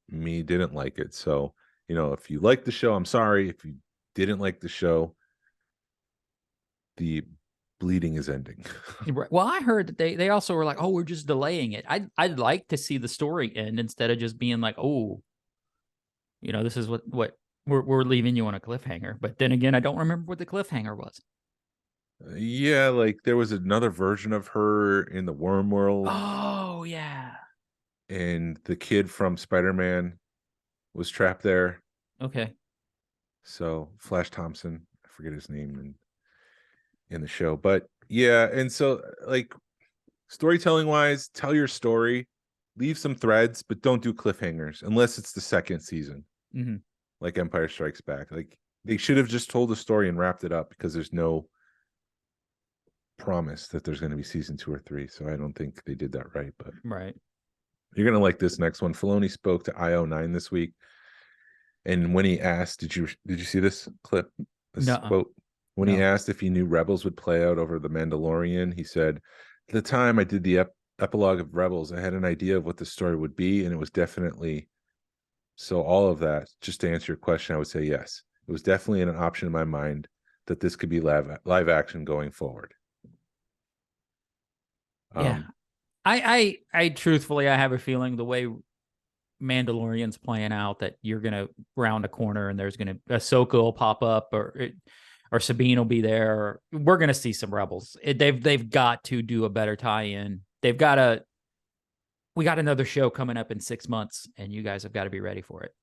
me, didn't like it. So, if you like the show, I'm sorry. If you didn't like the show, the bleeding is ending. Well, I heard that they also were like, oh, we're just delaying it. I'd like to see the story end instead of just being like, oh, this is what we're leaving you on a cliffhanger. But then again, I don't remember what the cliffhanger was. Yeah, like there was another version of her in the worm world. Oh yeah. And the kid from Spider-Man was trapped there. Okay. So Flash Thompson, I forget his name in the show, but yeah. And so like storytelling wise, tell your story, leave some threads, but don't do cliffhangers unless it's the second season. Mm-hmm. Like Empire Strikes Back. Like they should have just told the story and wrapped it up, because there's no promise that there's going to be season 2 or 3. So I don't think they did that right. But Right. you're going to like this next one. Filoni spoke to IO9 this week. And when he asked, did you see this clip? This quote? When he asked if he knew Rebels would play out over the Mandalorian, he said, at the time I did the epilogue of Rebels, I had an idea of what the story would be, and it was definitely, so all of that, just to answer your question, I would say yes. It was definitely an option in my mind that this could be live action going forward. Yeah. I truthfully, I have a feeling the way Mandalorian's playing out that you're gonna round a corner and there's gonna Ahsoka will pop up or Sabine will be there. We're gonna see some Rebels. They've got to do a better tie-in. We got another show coming up in 6 months, and you guys have got to be ready for it.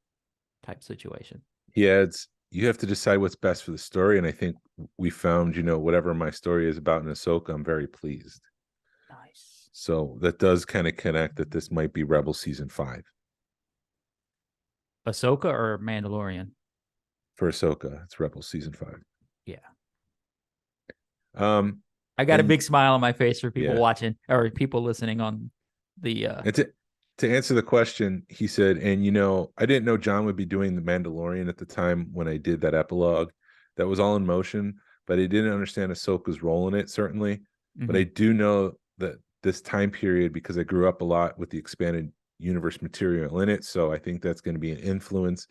Type situation. Yeah, you have to decide what's best for the story, and I think we found, whatever my story is about in Ahsoka, I'm very pleased. Nice. So that does kind of connect that this might be Rebel season 5. Ahsoka or Mandalorian? For Ahsoka, it's Rebel season 5. Yeah. I got a big smile on my face for people watching or people listening on the. And to answer the question, he said, and I didn't know John would be doing the Mandalorian at the time when I did that epilogue. That was all in motion, but I didn't understand Ahsoka's role in it, certainly. Mm-hmm. But I do know that this time period, because I grew up a lot with the expanded universe material in it, so I think that's going to be an influence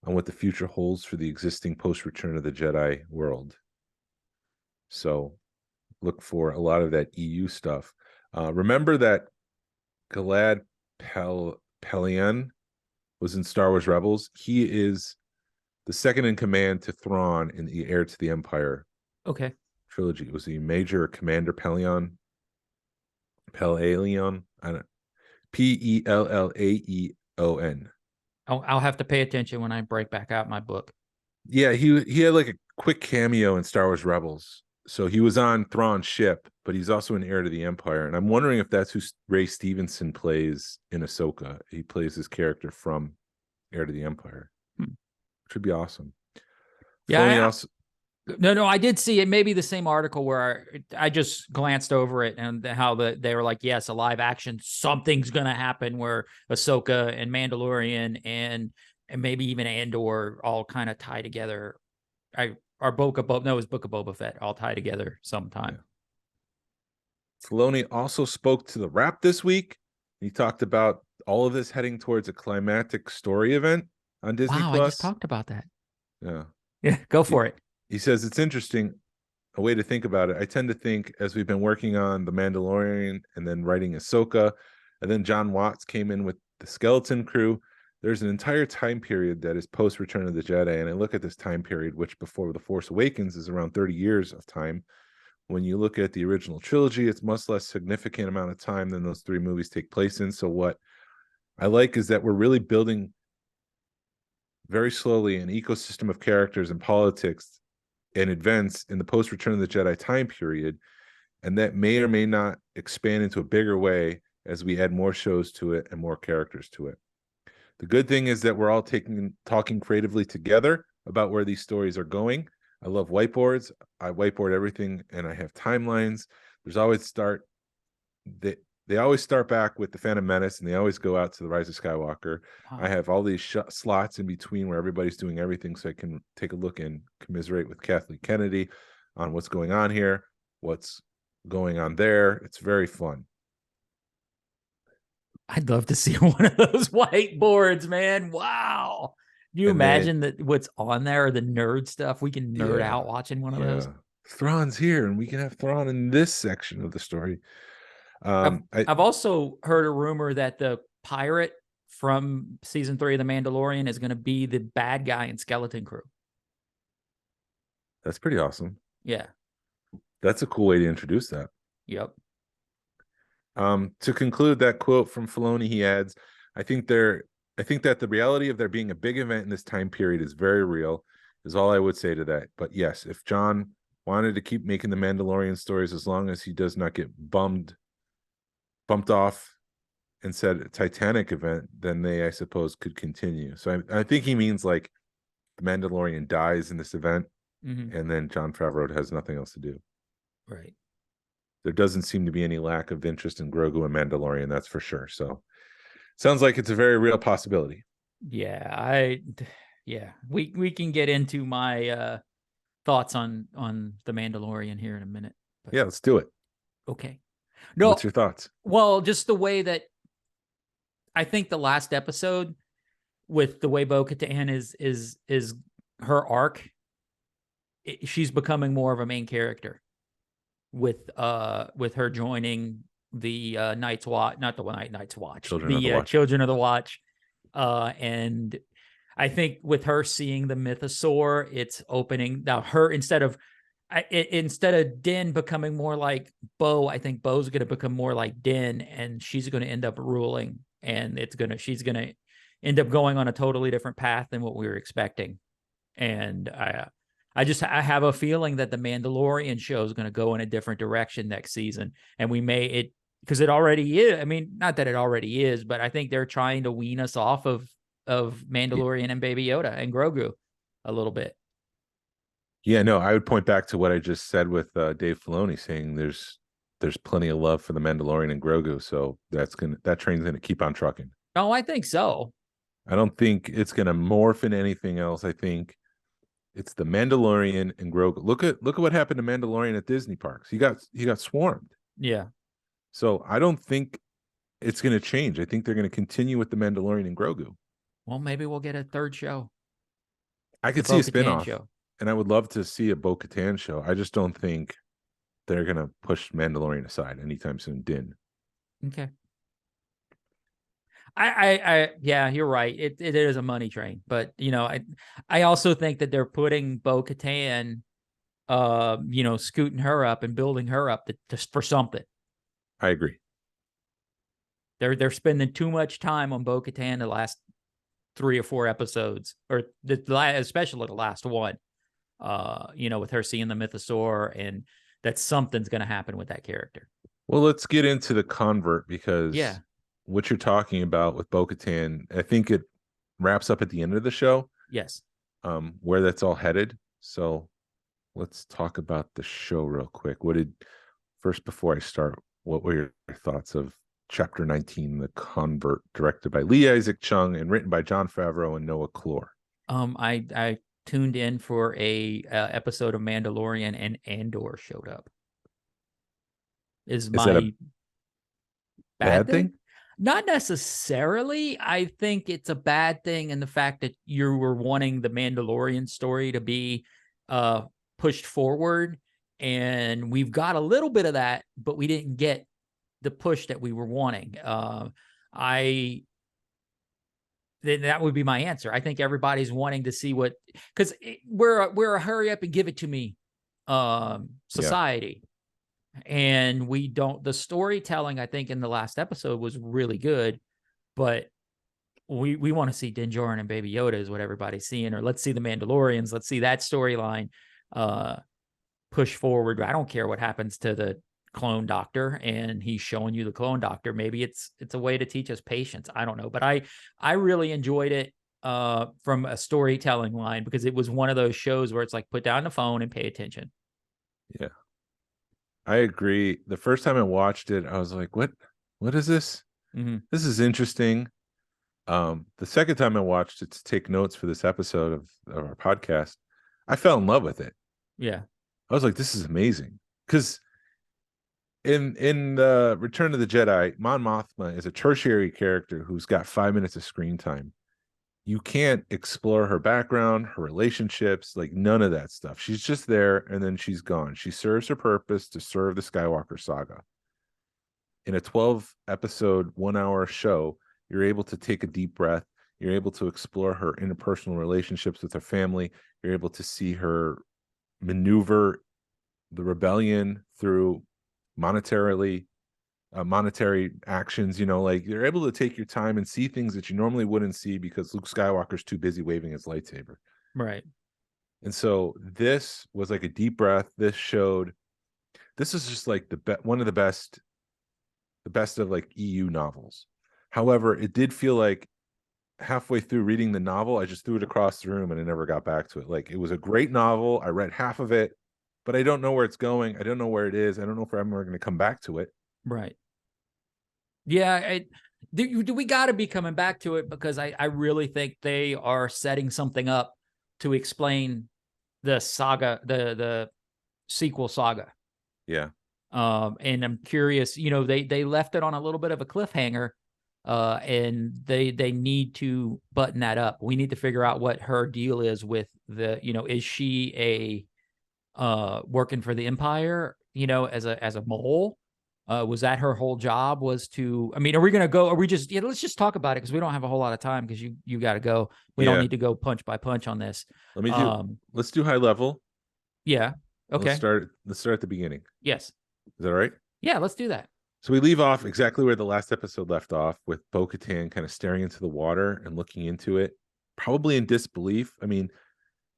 on what the future holds for the existing post-Return of the Jedi world. So look for a lot of that EU stuff. Remember that Galad Pellaeon was in Star Wars Rebels. He is the second in command to Thrawn in the Heir to the Empire trilogy. It was the Major Commander Pellaeon. I don't. Pellaeon. I'll have to pay attention when I break back out my book. Yeah, he had like a quick cameo in Star Wars Rebels. So he was on Thrawn's ship, but he's also an Heir to the Empire. And I'm wondering if that's who Ray Stevenson plays in Ahsoka. He plays his character from Heir to the Empire. Which would be awesome. Yeah, No, I did see it. Maybe the same article where I just glanced over it and how they were like, yes, a live action, something's going to happen where Ahsoka and Mandalorian and maybe even Andor all kind of tie together. It was Book of Boba Fett all tie together sometime. Yeah. Filoni also spoke to the Wrap this week. He talked about all of this heading towards a climactic story event on Disney Plus. I just talked about that. Yeah, go for it. He says it's interesting, a way to think about it. I tend to think, as we've been working on The Mandalorian and then writing Ahsoka, and then John Watts came in with the Skeleton Crew, there's an entire time period that is post-Return of the Jedi. And I look at this time period, which before The Force Awakens is around 30 years of time. When you look at the original trilogy, it's much less significant amount of time than those 3 movies take place in. So what I like is that we're really building very slowly an ecosystem of characters and politics and events in the post-Return of the Jedi time period, and that may or may not expand into a bigger way as we add more shows to it and more characters to it. The good thing is that we're all talking creatively together about where these stories are going. I love whiteboards. I whiteboard everything, and I have timelines. There's always they always start back with the Phantom Menace, and they always go out to the Rise of Skywalker. Wow. I have all these slots in between where everybody's doing everything, so I can take a look and commiserate with Kathleen Kennedy on what's going on here, what's going on there. It's very fun. I'd love to see one of those whiteboards, man. Wow. Can you imagine that what's on there, or the nerd stuff? We can nerd out watching one of those. Thrawn's here, and we can have Thrawn in this section of the story. I've also heard a rumor that the pirate from season 3 of The Mandalorian is going to be the bad guy in Skeleton Crew. That's pretty awesome. Yeah. That's a cool way to introduce that. Yep. To conclude that quote from Filoni, he adds, I think that the reality of there being a big event in this time period is very real, is all I would say to that. But yes, if John wanted to keep making the Mandalorian stories, as long as he does not get bumped off and said Titanic event, then they, I suppose, could continue. So I think he means like the Mandalorian dies in this event, and then Jon Favreau has nothing else to do. Right. There doesn't seem to be any lack of interest in Grogu and Mandalorian, that's for sure. So sounds like it's a very real possibility. Yeah, we can get into my thoughts on the Mandalorian here in a minute. But... yeah, let's do it. Okay. No, what's your thoughts? Well, just the way that I think the last episode with the way Bo-Katan is her arc, she's becoming more of a main character with her joining the Night's Watch, not the Night's Watch, Children of the Watch. And I think with her seeing the mythosaur, it's opening now her instead of Din becoming more like Bo, I think Bo's going to become more like Din, and she's going to end up ruling, and she's going to end up going on a totally different path than what we were expecting. And I have a feeling that the Mandalorian show is going to go in a different direction next season, and because it already is. I mean, not that it already is, but I think they're trying to wean us off of Mandalorian and Baby Yoda and Grogu a little bit. Yeah, no, I would point back to what I just said with Dave Filoni saying there's plenty of love for the Mandalorian and Grogu, so that train's gonna keep on trucking. Oh, I think so. I don't think it's gonna morph into anything else. I think it's the Mandalorian and Grogu. Look at what happened to Mandalorian at Disney parks. He got swarmed. Yeah. So I don't think it's gonna change. I think they're gonna continue with the Mandalorian and Grogu. Well, maybe we'll get a third show. I could see a spinoff. Show. And I would love to see a Bo-Katan show. I just don't think they're going to push Mandalorian aside anytime soon. Din. Okay. Yeah, you're right. It is a money train, but I also think that they're putting Bo-Katan, scooting her up and building her up for something. I agree. They're spending too much time on Bo-Katan the last 3 or 4 episodes, or especially the last one. With her seeing the mythosaur, and that something's going to happen with that character. Well, let's get into the convert, because what you're talking about with Bo-Katan, I think it wraps up at the end of the show. Yes. Where that's all headed. So let's talk about the show real quick. Before I start, what were your thoughts of Chapter 19, The Convert, directed by Lee Isaac Chung and written by Jon Favreau and Noah Clore? I tuned in for a episode of Mandalorian, and Andor showed up. Is that a bad thing? Not necessarily. I think it's a bad thing in the fact that you were wanting the Mandalorian story to be pushed forward, and we've got a little bit of that, but we didn't get the push that we were wanting. Then that would be my answer. I think everybody's wanting to see because we're a hurry up and give it to me society. And we don't, the storytelling, I think, in the last episode was really good, but we want to see Din Djarin and Baby Yoda is what everybody's seeing, or let's see the Mandalorians. Let's see that storyline push forward. I don't care what happens to the clone doctor, and he's showing you the clone doctor. Maybe it's a way to teach us patience. I don't know, but I really enjoyed it from a storytelling line, because it was one of those shows where it's like, put down the phone and pay attention. Yeah, I agree. The first time I watched it, I was like, what is this? Mm-hmm. This is interesting. The second time I watched it to take notes for this episode of our podcast, I fell in love with it. Yeah, I was like, this is amazing, because in Return of the Jedi, Mon Mothma is a tertiary character who's got 5 minutes of screen time. You can't explore her background, her relationships, like none of that stuff. She's just there, and then she's gone. She serves her purpose to serve the Skywalker saga. In a 12-episode, 1-hour show, You're able to take a deep breath. You're able to explore her interpersonal relationships with her family. You're able to see her maneuver the rebellion through monetary actions. Like you're able to take your time and see things that you normally wouldn't see because Luke Skywalker's too busy waving his lightsaber. Right. And so this was like a deep breath. This is just like one of the best of like EU novels. However, it did feel like halfway through reading the novel, I just threw it across the room and I never got back to it. Like, it was a great novel. I read half of it, but I don't know where it's going. I don't know where it is. I don't know if I'm ever going to come back to it. Right. Yeah. We got to be coming back to it because I really think they are setting something up to explain the saga, the sequel saga. Yeah. And I'm curious, they left it on a little bit of a cliffhanger, and they need to button that up. We need to figure out what her deal is with is she working for the Empire, as a mole? Was that her whole job, was to, are we going to go, let's just talk about it because we don't have a whole lot of time because you got to go. We don't need to go punch by punch on this. Let's do high level. Yeah. Okay. Let's start at the beginning. Yes. Is that all right? Yeah, let's do that. So we leave off exactly where the last episode left off, with Bo-Katan kind of staring into the water and looking into it, probably in disbelief.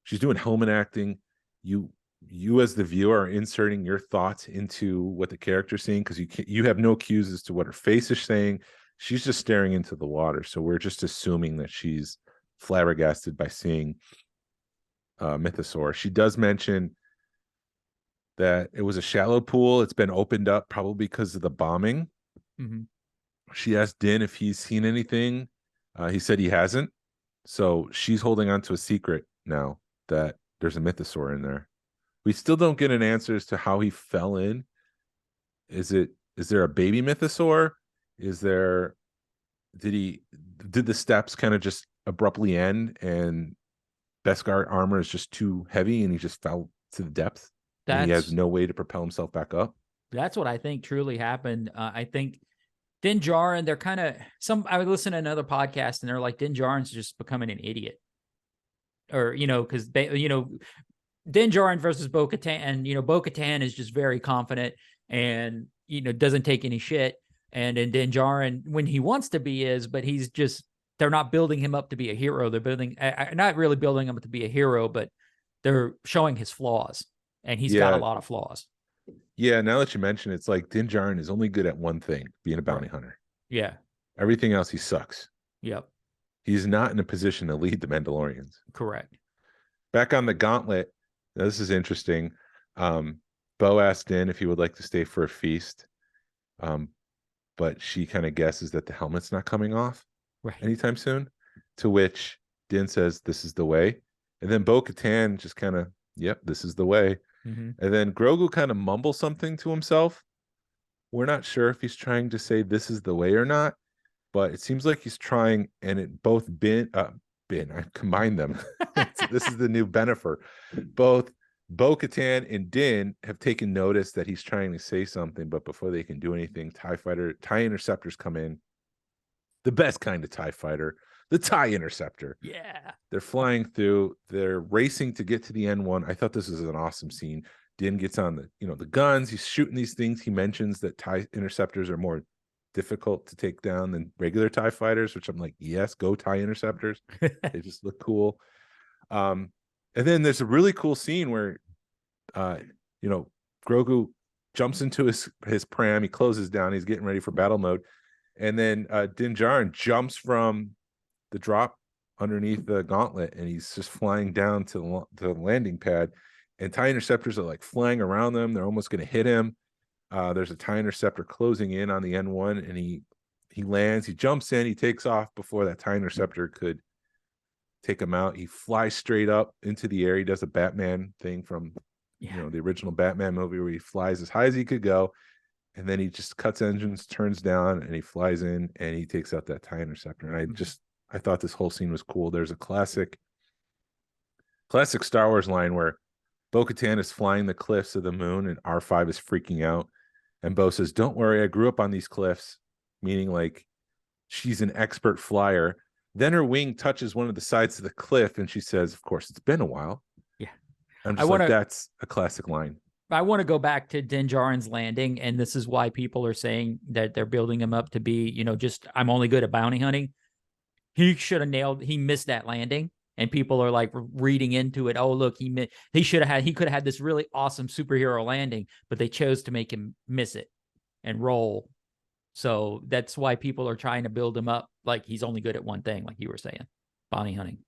She's doing helmet acting. You as the viewer are inserting your thoughts into what the character's seeing because you have no cues as to what her face is saying. She's just staring into the water. So we're just assuming that she's flabbergasted by seeing Mythosaur. She does mention that it was a shallow pool. It's been opened up probably because of the bombing. Mm-hmm. She asked Din if he's seen anything. He said he hasn't. So she's holding on to a secret now that there's a Mythosaur in there. We still don't get an answer as to how he fell in. Is there a baby Mythosaur? Did the steps kind of just abruptly end and Beskar armor is just too heavy and he just fell to the depth? And he has no way to propel himself back up. That's what I think truly happened. I think Din Djarin, they're kind of I would listen to another podcast and they're like, Din Djarin's just becoming an idiot. Or, because Din Djarin versus Bo-Katan, and Bo-Katan is just very confident and doesn't take any shit. And then Din Djarin, when he wants to be, but he's just, they're not building him up to be a hero. They're not really building him up to be a hero, but they're showing his flaws. And he's got a lot of flaws. Yeah, now that you mention it, it's like Din Djarin is only good at one thing, being a bounty hunter. Yeah. Everything else, he sucks. Yep. He's not in a position to lead the Mandalorians. Correct. Back on the gauntlet, this is interesting. Bo asked Din if he would like to stay for a feast. But she kind of guesses that the helmet's not coming off anytime soon. To which Din says, "This is the way." And then Bo-Katan just kind of, "Yep, this is the way." Mm-hmm. And then Grogu kind of mumbles something to himself. We're not sure if he's trying to say this is the way or not, but it seems like he's trying. And it both I combined them. This is the new Benifer. Both Bo-Katan and Din have taken notice that he's trying to say something, but before they can do anything, TIE interceptors come in. The best kind of TIE fighter, the TIE Interceptor. Yeah. They're flying through. They're racing to get to the N1. I thought this was an awesome scene. Din gets on the guns. He's shooting these things. He mentions that TIE Interceptors are more difficult to take down than regular TIE fighters, which I'm like, yes, go TIE Interceptors. They just look cool. And then there's a really cool scene where, Grogu jumps into his pram. He closes down. He's getting ready for battle mode. And then Din Djarin jumps from the drop underneath the gauntlet, and he's just flying down to the landing pad. And TIE Interceptors are like flying around them. They're almost going to hit him. There's a TIE Interceptor closing in on the N1, and he lands. He jumps in. He takes off before that TIE Interceptor could take him out. He flies straight up into the air. He does a Batman thing from the original Batman movie where he flies as high as he could go, and then he just cuts engines, turns down, and he flies in and he takes out that TIE Interceptor. And I thought this whole scene was cool. There's a classic Star Wars line where Bo-Katan is flying the cliffs of the moon and R5 is freaking out, and Bo says, "Don't worry, I grew up on these cliffs," meaning like she's an expert flyer. Then her wing touches one of the sides of the cliff, and she says, "Of course, it's been a while." Yeah. I'm just like, that's a classic line. I want to go back to Din Djarin's landing, and this is why people are saying that they're building him up to be, just I'm only good at bounty hunting. He should have he missed that landing, and people are like reading into it. Oh, look, he could have had this really awesome superhero landing, but they chose to make him miss it and roll. So that's why people are trying to build him up like he's only good at one thing, like you were saying, bounty hunting.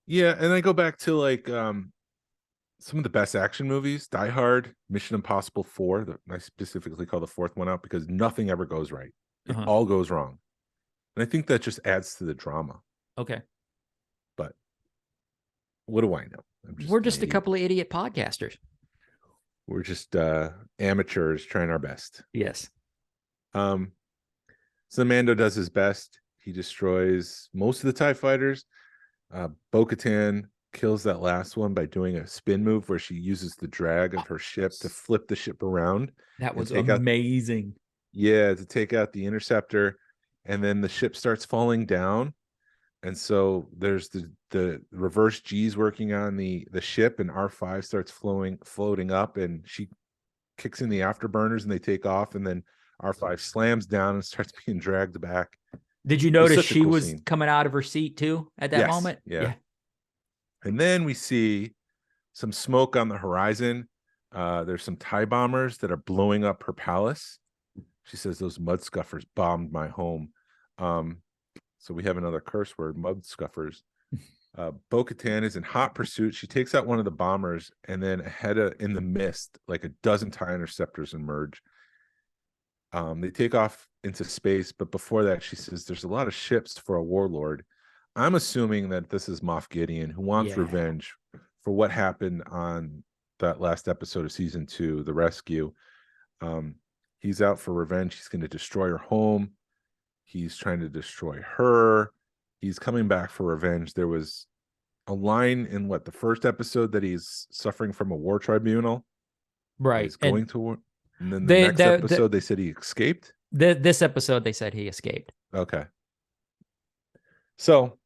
Yeah, and I go back to like some of the best action movies, Die Hard, Mission Impossible 4. I specifically call the fourth one out because nothing ever goes right. It all goes wrong. And I think that just adds to the drama. Okay. But what do I know? We're just a couple of idiot podcasters. We're just amateurs trying our best. Yes. So Mando does his best. He destroys most of the TIE fighters. Bo-Katan kills that last one by doing a spin move where she uses the drag of her ship to flip the ship around. That was amazing. To take out the interceptor, and then the ship starts falling down, and so there's the reverse G's working on the ship, and R5 starts floating up, and she kicks in the afterburners, and they take off, and then R5 slams down and starts being dragged back. Did you notice she was coming out of her seat too at that moment? Yeah. And then we see some smoke on the horizon. There's some TIE bombers that are blowing up her palace. She says those mud scuffers bombed my home. So we have another curse word, mud scuffers. Bo-Katan is in hot pursuit. She takes out one of the bombers, and then in the mist, like a dozen TIE interceptors emerge. They take off into space, but before that, she says there's a lot of ships for a warlord. I'm assuming that this is Moff Gideon, who wants revenge for what happened on that last episode of season 2, The Rescue. He's out for revenge. He's going to destroy her home. He's trying to destroy her. He's coming back for revenge. There was a line in the first episode that he's suffering from a war tribunal. Right. He's going to war. And then the next episode, they said he escaped. This episode, they said he escaped. Okay. So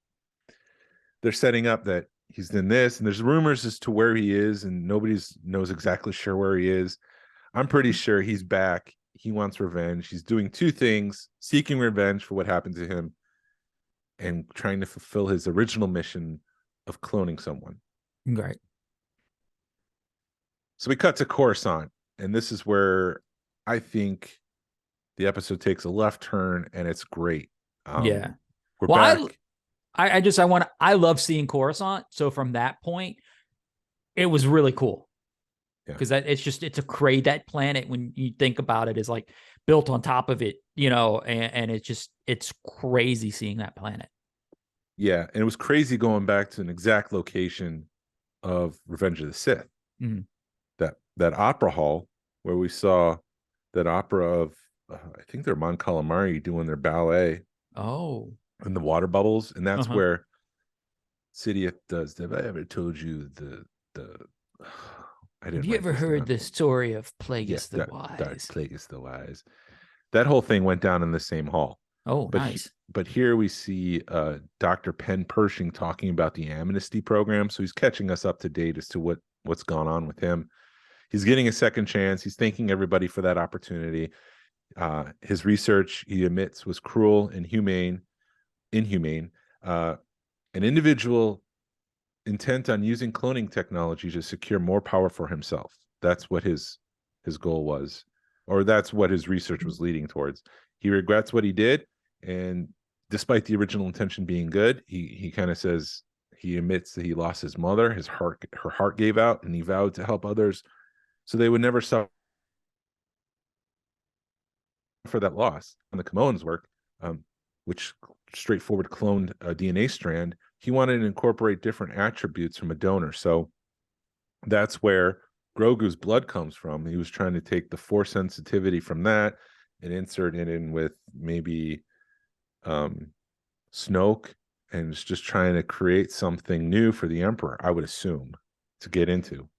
they're setting up that he's in this, and there's rumors as to where he is, and nobody knows exactly sure where he is. I'm pretty sure he's back. He wants revenge. He's doing two things: seeking revenge for what happened to him, and trying to fulfill his original mission of cloning someone. Right. So we cut to Coruscant, and this is where I think the episode takes a left turn, and it's great. We're back. I love seeing Coruscant. So from that point, it was really cool. Because it's a crazy, that planet, when you think about it, is like built on top of it, and it's crazy seeing that planet. Yeah, and it was crazy going back to an exact location of Revenge of the Sith. Mm-hmm. That opera hall where we saw that opera of I think they're Mon Calamari doing their ballet. Oh, and the water bubbles, and that's where Sidious does. Have I ever told you the? Have you ever heard the story of Plagueis the Wise? Plagueis the Wise. That whole thing went down in the same hall. Oh, nice. But here we see Dr. Penn Pershing talking about the amnesty program. So he's catching us up to date as to what's gone on with him. He's getting a second chance. He's thanking everybody for that opportunity. His research, he admits, was cruel and inhumane. An individual intent on using cloning technology to secure more power for himself. That's what his goal was, or that's what his research was leading towards. He regrets what he did, and despite the original intention being good, he kind of says, he admits that he lost his mother. Her heart gave out, and he vowed to help others so they would never suffer for that loss. On the Kamoan's work, which straightforward cloned a DNA strand, he wanted to incorporate different attributes from a donor. So that's where Grogu's blood comes from. He was trying to take the force sensitivity from that and insert it in with maybe Snoke, and it's just trying to create something new for the Emperor, I would assume, to get into.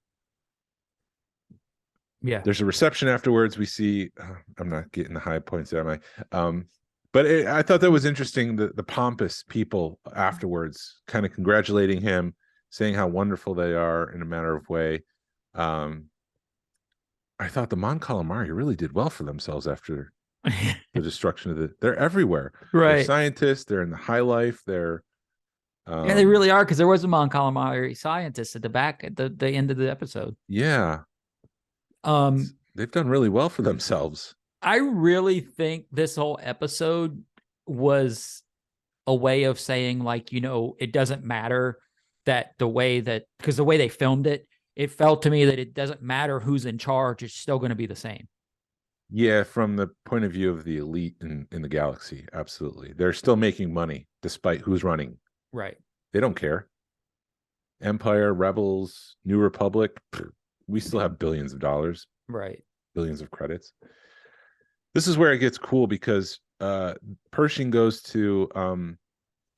Yeah. There's a reception afterwards. We see, I'm not getting the high points, am I? But I thought that was interesting. The pompous people afterwards, kind of congratulating him, saying how wonderful they are in a matter of way. I thought the Mon Calamari really did well for themselves after the destruction of they're everywhere. Right. They're scientists. They're in the high life. They're yeah, they really are, because there was a Mon Calamari scientist at the back at the end of the episode. Yeah. They've done really well for themselves. I really think this whole episode was a way of saying, like, it doesn't matter that because the way they filmed it, it felt to me that it doesn't matter who's in charge. It's still going to be the same. Yeah, from the point of view of the elite in the galaxy, absolutely. They're still making money despite who's running. Right. They don't care. Empire, Rebels, New Republic, we still have billions of dollars. Right. Billions of credits. This is where it gets cool because Pershing goes to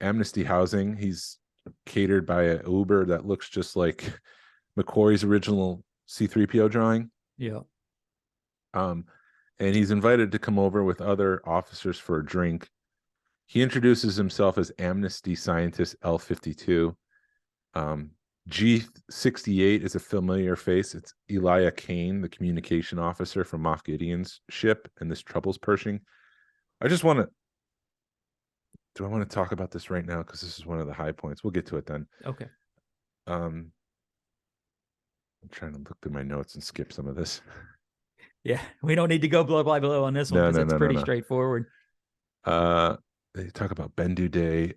Amnesty housing. He's catered by an Uber that looks just like McQuarrie's original C-3PO drawing. Yeah. And he's invited to come over with other officers for a drink. He introduces himself as Amnesty Scientist L52. G68 is a familiar face. It's Elia Kane, the communication officer from Moff Gideon's ship, and this troubles Pershing. I just want to... Do I want to talk about this right now? Because this is one of the high points. We'll get to it then. Okay. I'm trying to look through my notes and skip some of this. Yeah, we don't need to go blow by blow on this one because it's pretty straightforward. They talk about Bendu Day.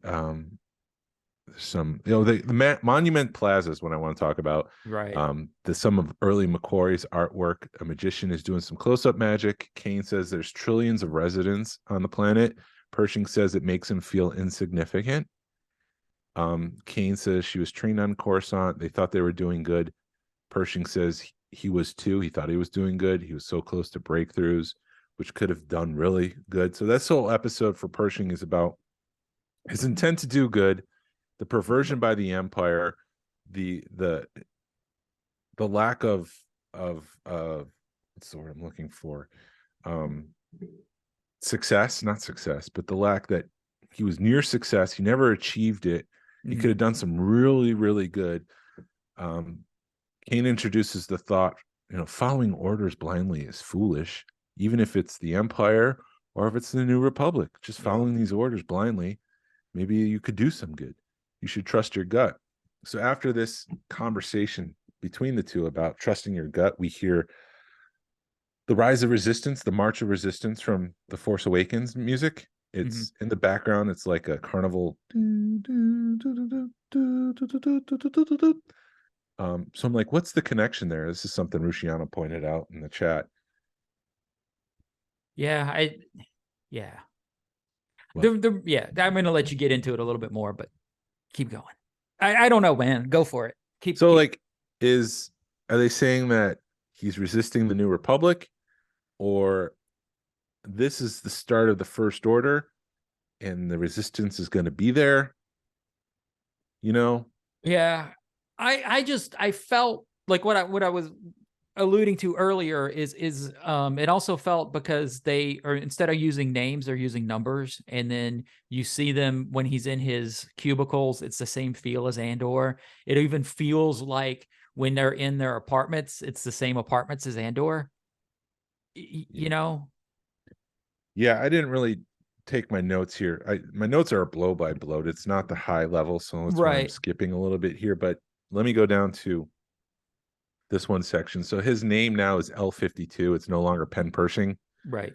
Some, the Monument Plaza is what I want to talk about. Right. Some of early McQuarrie's artwork. A magician is doing some close-up magic. Kane says there's trillions of residents on the planet. Pershing says it makes him feel insignificant. Kane says she was trained on Coruscant. They thought they were doing good. Pershing says he was too. He thought he was doing good. He was so close to breakthroughs, which could have done really good. So this whole episode for Pershing is about his intent to do good, the perversion by the Empire, the lack of what's the word I'm looking for? Not success, but the lack that he was near success. He never achieved it. He could have done some really, really good. Kane introduces the thought, following orders blindly is foolish, even if it's the Empire or if it's the New Republic. Just following these orders blindly, maybe you could do some good. You should trust your gut. So after this conversation between the two about trusting your gut, we hear the rise of resistance, the march of resistance from the Force Awakens music. It's in the background. It's like a carnival. So I'm like, what's the connection there? This is something Rusciano pointed out in the chat. Yeah, I'm going to let you get into it a little bit more, but keep going. I don't know, man. Go for it. Are they saying that he's resisting the New Republic, or this is the start of the First Order and the resistance is going to be there? Yeah. I felt like what I was alluding to earlier is it also felt because they are, instead of using names, they're using numbers, and then you see them when he's in his cubicles. It's the same feel as Andor. It even feels like when they're in their apartments, it's the same apartments as Andor. Yeah, I didn't really take my notes here. My notes are blow by blow. It's not the high level, so that's why I'm skipping a little bit here. But let me go down to this one section. So his name now is L52. It's no longer Penn Pershing. Right.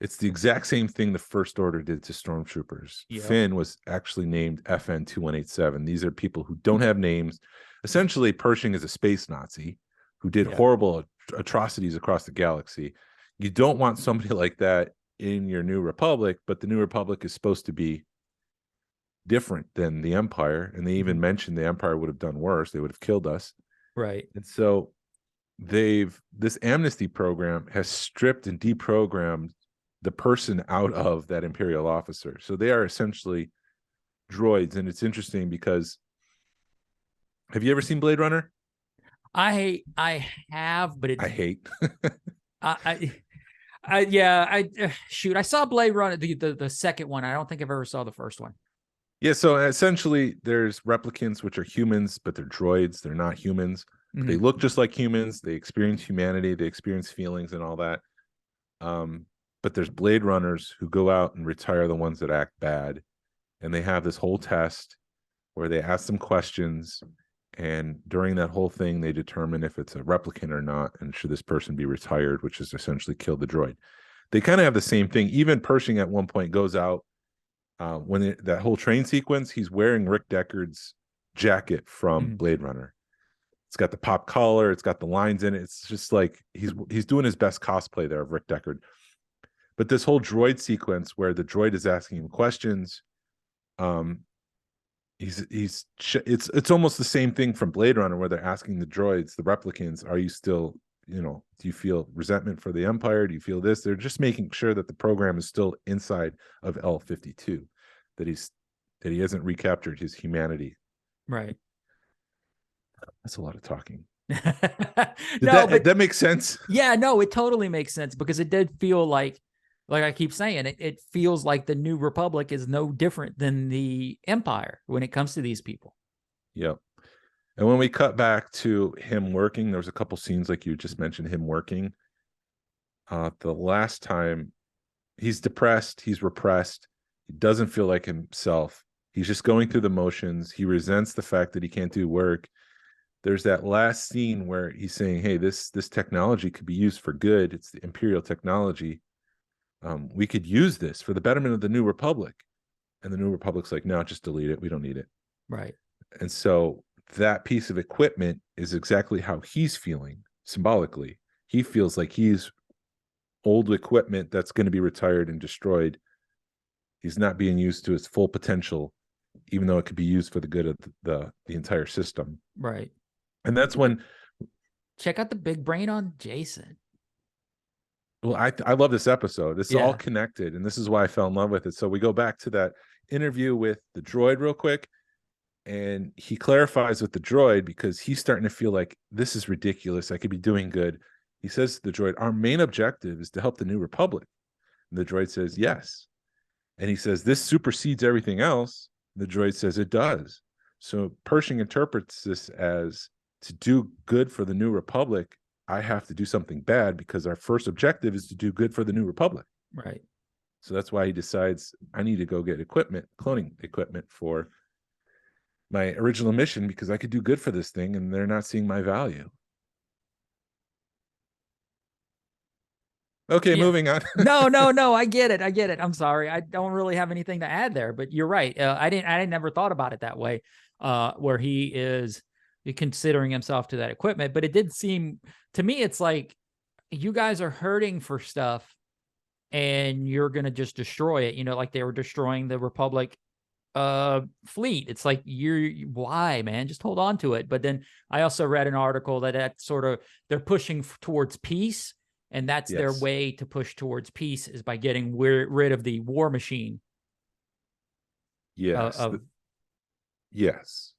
It's the exact same thing the First Order did to stormtroopers. Yep. Finn was actually named FN 2187. These are people who don't have names. Essentially, Pershing is a space Nazi who did horrible atrocities across the galaxy. You don't want somebody like that in your New Republic, but the New Republic is supposed to be different than the Empire. And they even mentioned the Empire would have done worse. They would have killed us. Right. And so this amnesty program has stripped and deprogrammed the person out of that Imperial officer. So they are essentially droids. And it's interesting because, have you ever seen Blade Runner? I have, but I hate. Shoot, I saw Blade Runner, the second one. I don't think I've ever saw the first one. Yeah, so essentially there's replicants, which are humans, but they're droids. They're not humans. They look just like humans. They experience humanity. They experience feelings and all that. But there's Blade Runners who go out and retire the ones that act bad. And they have this whole test where they ask them questions. And during that whole thing, they determine if it's a replicant or not. And should this person be retired, which is essentially kill the droid. They kind of have the same thing. Even Pershing at one point goes out when that whole train sequence, he's wearing Rick Deckard's jacket from Blade Runner. It's got the pop collar. It's got the lines in it. It's just like he's doing his best cosplay there of Rick Deckard. But this whole droid sequence where the droid is asking him questions, it's almost the same thing from Blade Runner where they're asking the droids, the replicants, are you still, do you feel resentment for the Empire? Do you feel this? They're just making sure that the program is still inside of L-52, that he hasn't recaptured his humanity. Right. That's a lot of talking. But that makes sense. Yeah, no, it totally makes sense because it did feel like I keep saying, it feels like the New Republic is no different than the Empire when it comes to these people. Yep. And when we cut back to him working, there was a couple scenes like you just mentioned, him working. The last time, he's depressed, he's repressed, he doesn't feel like himself. He's just going through the motions. He resents the fact that he can't do work. There's that last scene where he's saying, hey, this technology could be used for good. It's the imperial technology. We could use this for the betterment of the New Republic. And the New Republic's like, no, just delete it. We don't need it. Right. And so that piece of equipment is exactly how he's feeling symbolically. He feels like he's old equipment that's going to be retired and destroyed. He's not being used to its full potential, even though it could be used for the good of the entire system. Right. And that's when... Check out the big brain on Jason. Well, I love this episode. It's all connected, and this is why I fell in love with it. So we go back to that interview with the droid real quick, and he clarifies with the droid because he's starting to feel like this is ridiculous. I could be doing good. He says to the droid, our main objective is to help the New Republic. And the droid says, yes. And he says, this supersedes everything else. The droid says, it does. So Pershing interprets this as to do good for the New Republic, I have to do something bad because our first objective is to do good for the New Republic. Right. So that's why he decides I need to go get cloning equipment for my original mission because I could do good for this thing and they're not seeing my value. Okay, moving on. No. I get it. I'm sorry. I don't really have anything to add there, but you're right. I never thought about it that way, where he is considering himself to that equipment, but it did seem to me, it's like you guys are hurting for stuff and you're going to just destroy it. Like they were destroying the Republic fleet. It's like, why, man? Just hold on to it. But then I also read an article that sort of, they're pushing towards peace. And that's their way to push towards peace is by getting rid of the war machine. Yes. Yes.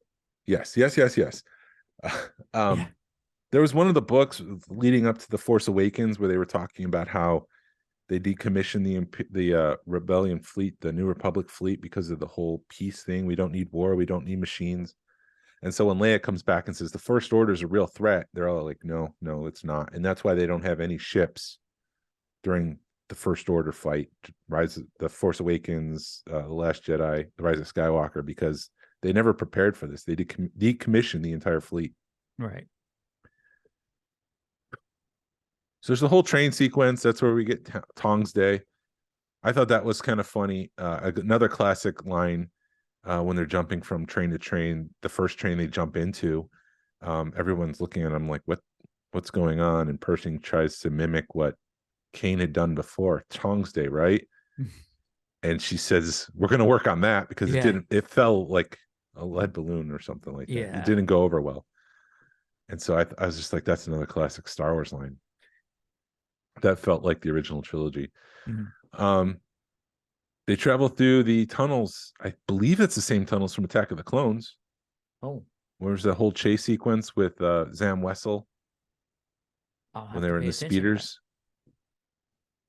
There was one of the books leading up to The Force Awakens where they were talking about how they decommissioned the rebellion fleet, the New Republic fleet, because of the whole peace thing. We don't need war. We don't need machines. And so when Leia comes back and says the First Order is a real threat, they're all like, no, it's not. And that's why they don't have any ships during the First Order fight, The Force Awakens, The Last Jedi, The Rise of Skywalker, because they never prepared for this. They decommissioned the entire fleet. Right. So there's the whole train sequence. That's where we get Tong's Day. I thought that was kind of funny. Another classic line when they're jumping from train to train. The first train they jump into, everyone's looking at them like, what's going on? And Pershing tries to mimic what Kane had done before. Tong's Day, right? And she says, we're going to work on that because it fell like a lead balloon or something like that. It didn't go over well. And so I was just like, that's another classic Star Wars line. That felt like the original trilogy. They travel through the tunnels. I believe it's the same tunnels from Attack of the Clones. Oh. Where's the whole chase sequence with Zam Wessel when they were in the speeders?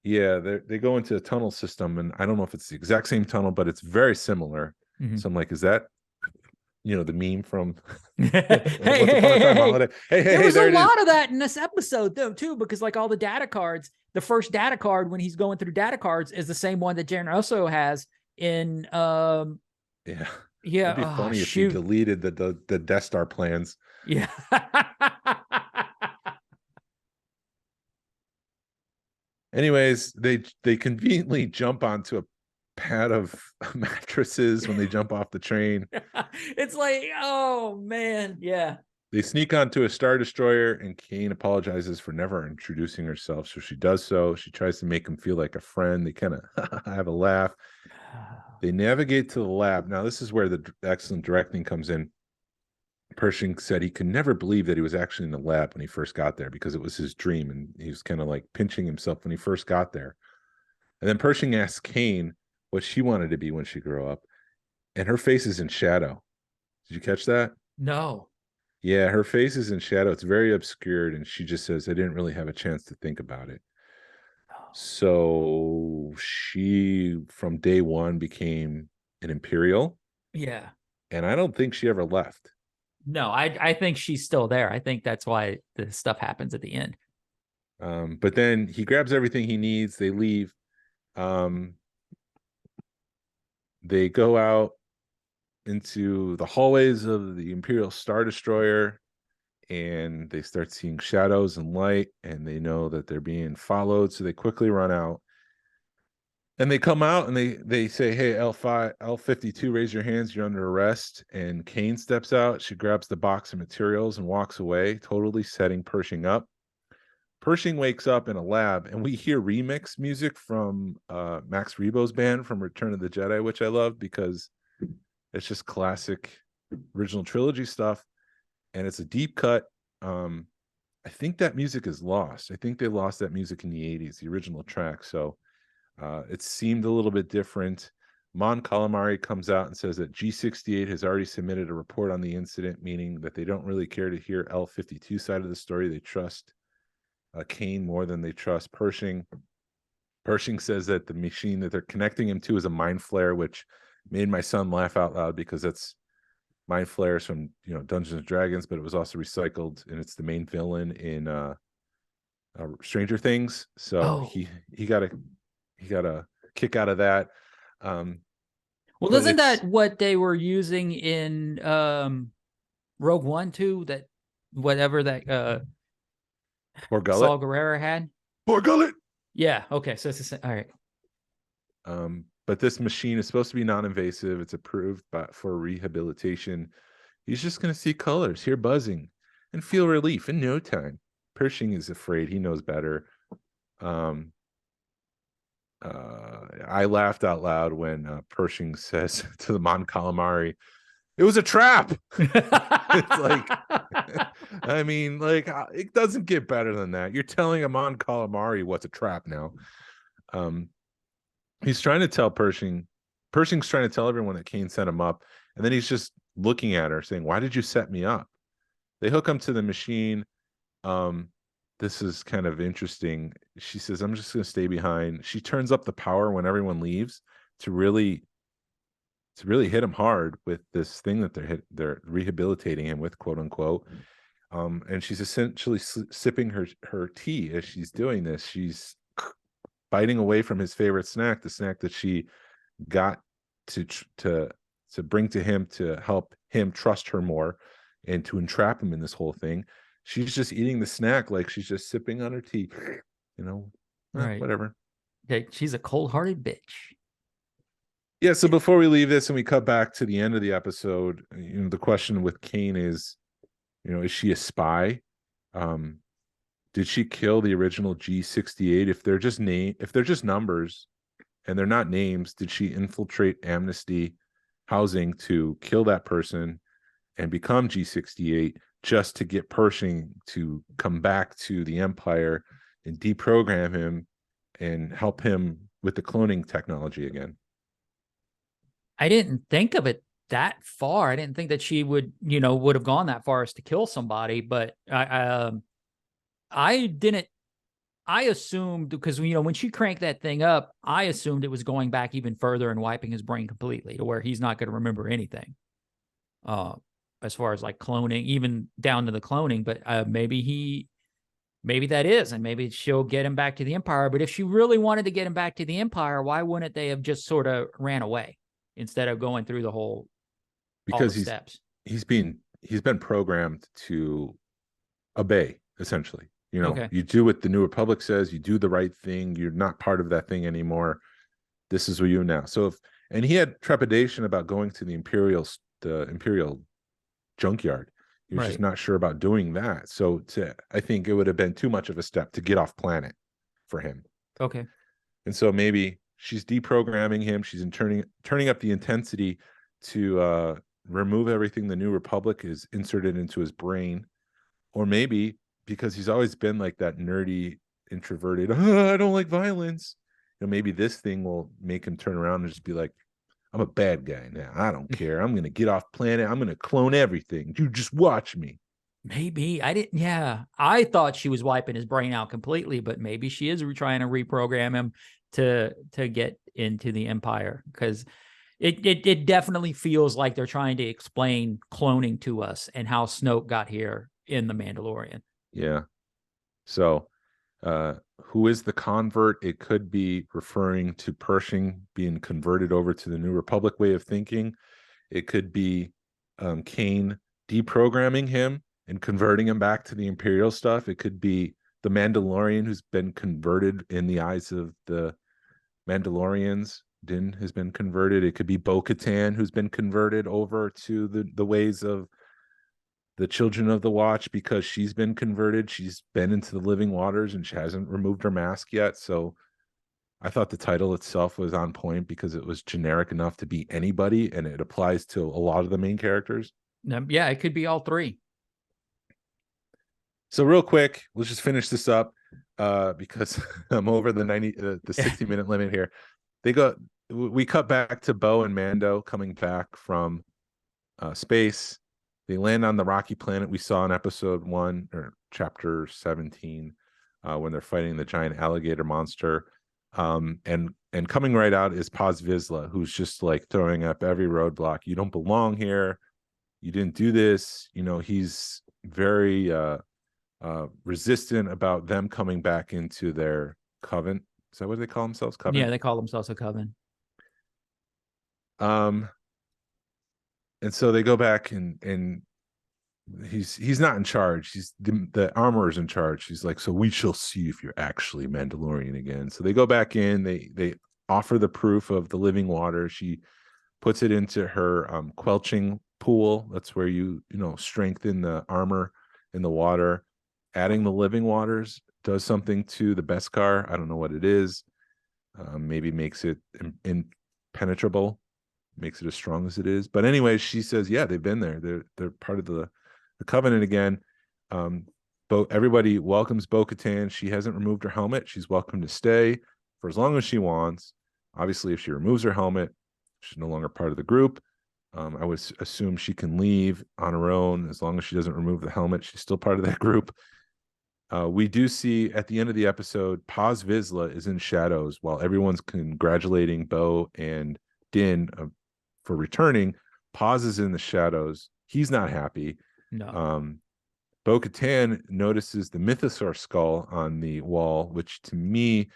Yeah, they go into a tunnel system, and I don't know if it's the exact same tunnel, but it's very similar. So I'm like, is that the meme from Once Upon a Time Holiday? Hey, there was there a it is. lot of that in this episode though too, because like all the data cards, the first data card when he's going through data cards is the same one that Jaren also has in Yeah. yeah. It'd be funny if he deleted the Death Star plans. Yeah. Anyways, they conveniently jump onto a pad of mattresses when they jump off the train. It's like, oh man, yeah. They sneak onto a Star Destroyer, and Kane apologizes for never introducing herself. So she does so. She tries to make him feel like a friend. They kind of have a laugh. They navigate to the lab. Now, this is where the excellent directing comes in. Pershing said he could never believe that he was actually in the lab when he first got there because it was his dream, and he was kind of like pinching himself when he first got there. And then Pershing asked Kane what she wanted to be when she grew up, and her face is in shadow. Did you catch that? No. Yeah, her face is in shadow. It's very obscured, and she just says, I didn't really have a chance to think about it. So she, from day one, became an imperial. Yeah. And I don't think she ever left. No, I think she's still there. I think that's why the stuff happens at the end. But then he grabs everything he needs. They leave. They go out into the hallways of the Imperial Star Destroyer, and they start seeing shadows and light, and they know that they're being followed. So they quickly run out. And they come out and they say, hey, L52, raise your hands. You're under arrest. And Kane steps out. She grabs the box of materials and walks away, totally setting Pershing up. Pershing wakes up in a lab, and we hear remix music from Max Rebo's band from Return of the Jedi, which I love because it's just classic original trilogy stuff. And it's a deep cut. I think that music is lost. I think they lost that music in the 80s, the original track. So it seemed a little bit different. Mon Calamari comes out and says that G68 has already submitted a report on the incident, meaning that they don't really care to hear L52 side of the story. They trust Kane more than they trust Pershing. Pershing says that the machine that they're connecting him to is a mind flare, which made my son laugh out loud because that's mind flares from Dungeons and Dragons, but it was also recycled, and it's the main villain in Stranger Things. So he got a kick out of that. Well, isn't that what they were using in Rogue One too? That whatever that Or Gullet. Saul Guerrero had. Or Gullet. Yeah. Okay. So it's the same. All right. But this machine is supposed to be non-invasive. It's approved for rehabilitation. He's just going to see colors, hear buzzing, and feel relief in no time. Pershing is afraid. He knows better. I laughed out loud when Pershing says to the Mon Calamari, it was a trap. It's like, I mean, like, it doesn't get better than that. You're telling a Mon Calamari what's a trap now. He's trying to tell Pershing's trying to tell everyone that Kane set him up. And then he's just looking at her saying, why did you set me up? They hook him to the machine. This is kind of interesting. She says, I'm just going to stay behind. She turns up the power when everyone leaves to really hit him hard with this thing that they're rehabilitating him with, quote unquote. And she's essentially sipping her tea as she's doing this. She's biting away from his favorite snack, the snack that she got to bring to him to help him trust her more and to entrap him in this whole thing. She's just eating the snack like she's just sipping on her tea, Right. Whatever. Okay, she's a cold-hearted bitch. Yeah, so before we leave this and we cut back to the end of the episode, the question with Kane is, is she a spy? Did she kill the original G68? If they're just numbers and they're not names, did she infiltrate Amnesty housing to kill that person and become G68 just to get Pershing to come back to the Empire and deprogram him and help him with the cloning technology again? I didn't think of it that far. I didn't think that she would have gone that far as to kill somebody, but I didn't I assumed, because when she cranked that thing up, I assumed it was going back even further and wiping his brain completely to where he's not going to remember anything. As far as like cloning, even down to the cloning, but maybe that is, and maybe she'll get him back to the Empire. But if she really wanted to get him back to the Empire, why wouldn't they have just sort of ran away instead of going through the whole, because steps? he's been programmed to obey, essentially. Okay. You do what the New Republic says, you do the right thing, you're not part of that thing anymore. This is who you now. So and he had trepidation about going to the imperial junkyard. He was just not sure about doing that. So I think it would have been too much of a step to get off planet for him. Okay. And so maybe she's deprogramming him. She's turning up the intensity to remove everything the New Republic is inserted into his brain. Or maybe because he's always been like that nerdy, introverted, I don't like violence. Maybe this thing will make him turn around and just be like, I'm a bad guy now. I don't care. I'm going to get off planet. I'm going to clone everything. You just watch me. Maybe. I didn't. Yeah. I thought she was wiping his brain out completely, but maybe she is trying to reprogram him to get into the Empire, because it definitely feels like they're trying to explain cloning to us and how Snoke got here in The Mandalorian. Yeah. So who is the convert? It could be referring to Pershing being converted over to the New Republic way of thinking. It could be Kane deprogramming him and converting him back to the Imperial stuff. It could be the Mandalorian who's been converted in the eyes of the Mandalorians. Din has been converted. It could be Bo-Katan who's been converted over to the ways of the Children of the Watch because she's been converted. She's been into the living waters and she hasn't removed her mask yet. So I thought the title itself was on point because it was generic enough to be anybody, and it applies to a lot of the main characters. Yeah, it could be all three. So real quick, let's just finish this up because I'm over the 60-minute limit here. We cut back to Bo and Mando coming back from space. They land on the rocky planet we saw in episode 1 or chapter 17 when they're fighting the giant alligator monster. And coming right out is Paz Vizsla, who's just like throwing up every roadblock. You don't belong here. You didn't do this. He's very resistant about them coming back into their coven. Is that what they call themselves? Coven? Yeah, they call themselves a coven. And so they go back and he's not in charge. He's the armorer's in charge. He's like, so we shall see if you're actually Mandalorian again. So they go back in, they offer the proof of the living water. She puts it into her quelching pool. That's where you strengthen the armor in the water. Adding the living waters does something to the Beskar. I don't know what it is. Maybe makes it impenetrable. Makes it as strong as it is. But anyway, she says, yeah, they've been there. They're part of the covenant again. Everybody welcomes Bo-Katan. She hasn't removed her helmet. She's welcome to stay for as long as she wants. Obviously, if she removes her helmet, she's no longer part of the group. I would assume she can leave on her own as long as she doesn't remove the helmet. She's still part of that group. We do see at the end of the episode, Paz Vizsla is in shadows while everyone's congratulating Bo and Din for returning. Paz is in the shadows. He's not happy. No. Bo-Katan notices the mythosaur skull on the wall, which to me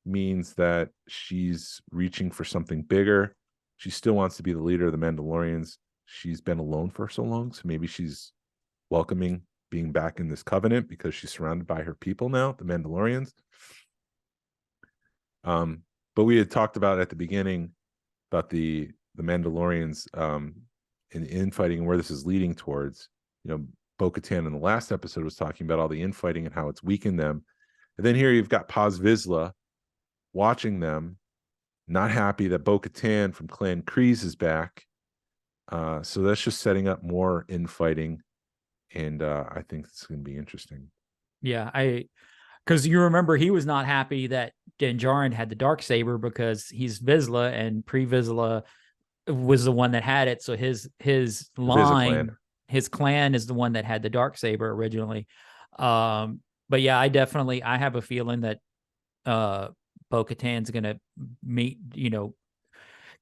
means that she's reaching for something bigger. She still wants to be the leader of the Mandalorians. She's been alone for so long, so maybe she's welcoming being back in this covenant because she's surrounded by her people now, the Mandalorians. But we had talked about at the beginning about the Mandalorians in infighting and where this is leading towards. Bo-Katan in the last episode was talking about all the infighting and how it's weakened them. And then here you've got Paz Vizsla watching them, not happy that Bo-Katan from Clan Kryze is back. So that's just setting up more infighting. And I think it's going to be interesting. Yeah, because you remember he was not happy that Din Djarin had the Darksaber because he's Vizsla and Pre-Vizsla was the one that had it. So his line, his clan is the one that had the Darksaber originally. But But yeah, I have a feeling that Bo-Katan's gonna meet,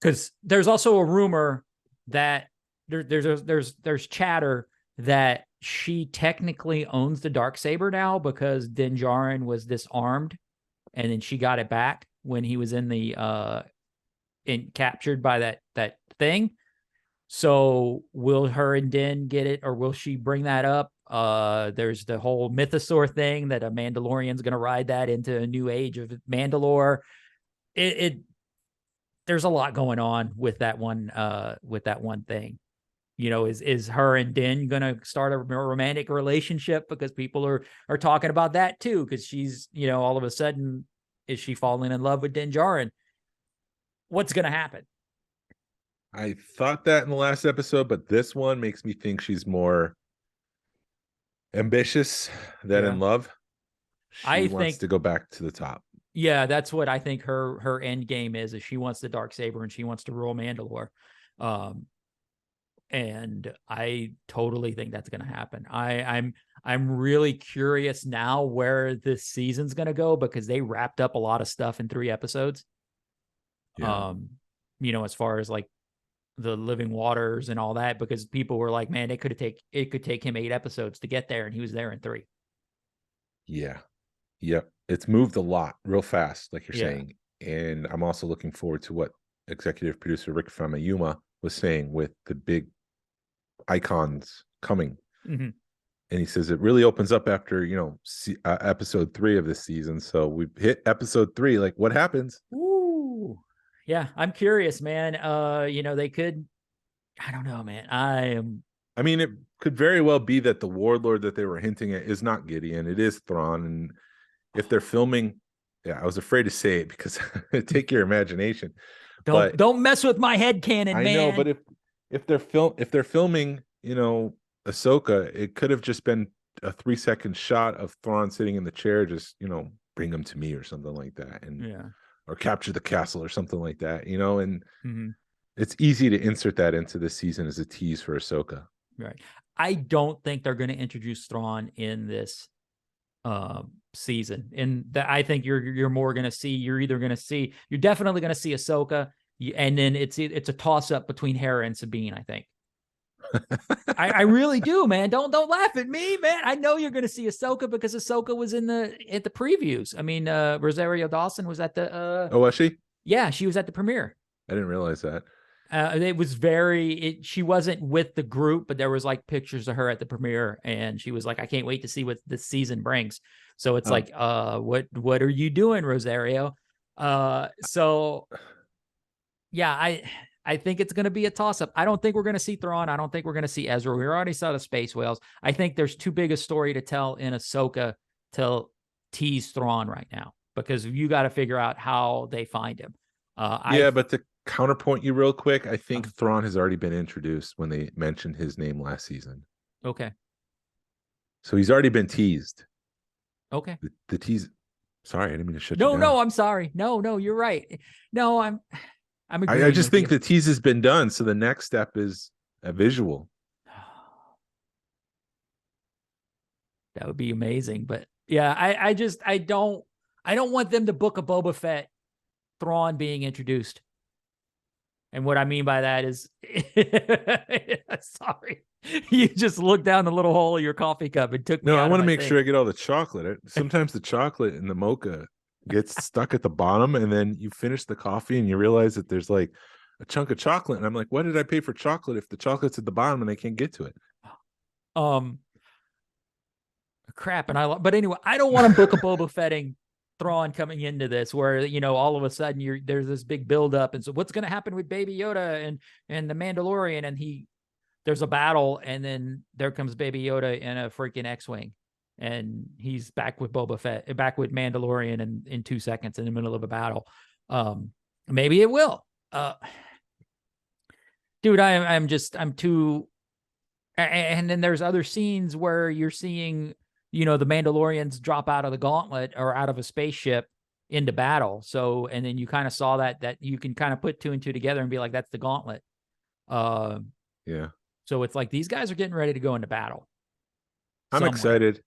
because there's also a rumor that there's chatter that she technically owns the Darksaber now because Din Djarin was disarmed, and then she got it back when he was captured by that thing. So will her and Din get it, or will she bring that up? There's the whole mythosaur thing that a Mandalorian's going to ride that into a new age of Mandalore. There's a lot going on with that one thing. Is her and Din going to start a romantic relationship? Because people are talking about that too. Because she's, all of a sudden, is she falling in love with Din Djarin? What's going to happen? I thought that in the last episode, but this one makes me think she's more ambitious than in love. She wants to go back to the top. Yeah, that's what I think her end game is she wants the Darksaber and she wants to rule Mandalore. And I totally think that's going to happen. I'm really curious now where this season's going to go, because they wrapped up a lot of stuff in 3 episodes. Yeah. As far as like the living waters and all that, because people were like, man, it could take him 8 episodes to get there, and he was there in 3. Yeah. Yep. It's moved a lot real fast, like you're saying. And I'm also looking forward to what executive producer Rick Famuyiwa was saying with the big icons coming. Mm-hmm. And he says it really opens up after, episode 3 of this season. So we've hit episode 3. Like, what happens? Ooh. Yeah, I'm curious, man. They could, I don't know, man. I mean, it could very well be that the warlord that they were hinting at is not Gideon. It is Thrawn. And if they're filming, I was afraid to say it because take your imagination. Don't mess with my headcanon, man. I know, but if they're filming, Ahsoka, it could have just been a 3-second shot of Thrawn sitting in the chair, just bring him to me or something like that, and or capture the castle or something like that, and it's easy to insert that into this season as a tease for Ahsoka. Right. I don't think they're going to introduce Thrawn in this season, and I think you're more going to see. You're definitely going to see Ahsoka, and then it's a toss up between Hera and Sabine. I think. I really do, man. Don't laugh at me, man. I know you're going to see Ahsoka because Ahsoka was at the previews. I mean, Rosario Dawson was at the. Oh, was she? Yeah, she was at the premiere. I didn't realize that. It was she wasn't with the group, but there was like pictures of her at the premiere, and she was like, "I can't wait to see what this season brings." So it's like, what are you doing, Rosario? So yeah, I think it's going to be a toss-up. I don't think we're going to see Thrawn. I don't think we're going to see Ezra. We already saw the space whales. I think there's too big a story to tell in Ahsoka to tease Thrawn right now, because you got to figure out how they find him. But to counterpoint you real quick, I think Thrawn has already been introduced when they mentioned his name last season. Okay. So he's already been teased. Okay. The tease. Sorry, I didn't mean to shut you down. No, I'm sorry. No, you're right. No, I'm agreeing. I just think the tease has been done, so the next step is a visual. That would be amazing, but yeah, I don't want them to book a Boba Fett Thrawn being introduced. And what I mean by that is, sorry, you just looked down the little hole of your coffee cup and took me. No, I want to make sure I get all the chocolate. Sometimes the chocolate in the mocha gets stuck at the bottom, and then you finish the coffee and you realize that there's like a chunk of chocolate, and I'm like, why did I pay for chocolate if the chocolate's at the bottom and I can't get to it? Crap. But anyway, I don't want to book a Boba Fetting Thrawn coming into this, where all of a sudden there's this big buildup, and so what's going to happen with Baby Yoda and the Mandalorian, and there's a battle, and then there comes Baby Yoda in a freaking X-wing. And he's back with Boba Fett, back with Mandalorian in 2 seconds in the middle of a battle. Maybe it will. Dude, I'm too. And then there's other scenes where you're seeing, the Mandalorians drop out of the gauntlet or out of a spaceship into battle. So, and then you kind of saw that you can kind of put 2 and 2 together and be like, that's the gauntlet. Yeah. So it's like these guys are getting ready to go into battle. I'm excited.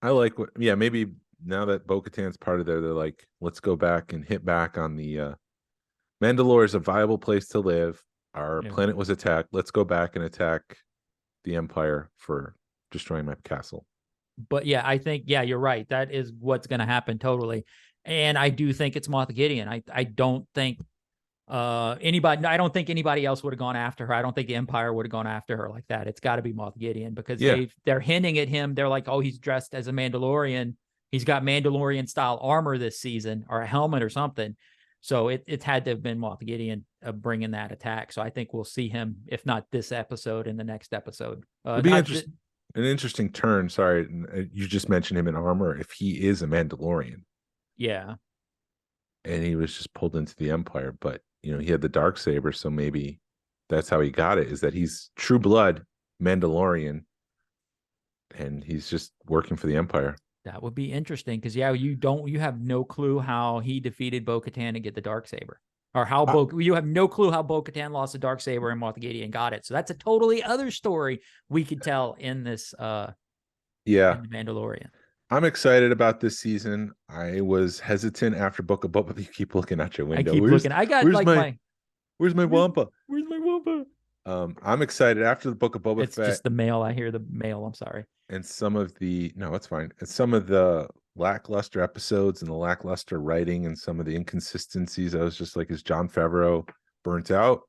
I like what, yeah, maybe now that Bo-Katan's part of there, they're like, let's go back and hit back on the Mandalore is a viable place to live. Our planet was attacked. Let's go back and attack the Empire for destroying my castle. But yeah, I think, yeah, you're right. That is what's going to happen totally. And I do think it's Moff Gideon. I don't think I don't think anybody else would have gone after her. I don't think the Empire would have gone after her like that. It's got to be Moff Gideon because they're hinting at him. They're like, oh, he's dressed as a Mandalorian. He's got Mandalorian style armor this season, or a helmet or something. So it had to have been Moff Gideon bringing that attack. So I think we'll see him, if not this episode, in the next episode. It'd be an interesting turn. Sorry, you just mentioned him in armor. If he is a Mandalorian, yeah, and he was just pulled into the Empire, but he had the Darksaber, so maybe that's how he got it. Is that he's true blood Mandalorian, and he's just working for the Empire. That would be interesting because you have no clue how he defeated Bo-Katan to get the Darksaber, or how you have no clue how Bo-Katan lost the Darksaber and Moff Gideon got it. So that's a totally other story we could tell in this in the Mandalorian. I'm excited about this season. I was hesitant after Book of Boba. You keep looking out your window. I keep looking. I got where's my Wampa? Where's my Wampa? I'm excited after the Book of Boba Fett. It's just the mail. I hear the mail. I'm sorry. And some of it's fine. And some of the lackluster episodes and the lackluster writing and some of the inconsistencies. I was just like, is Jon Favreau burnt out?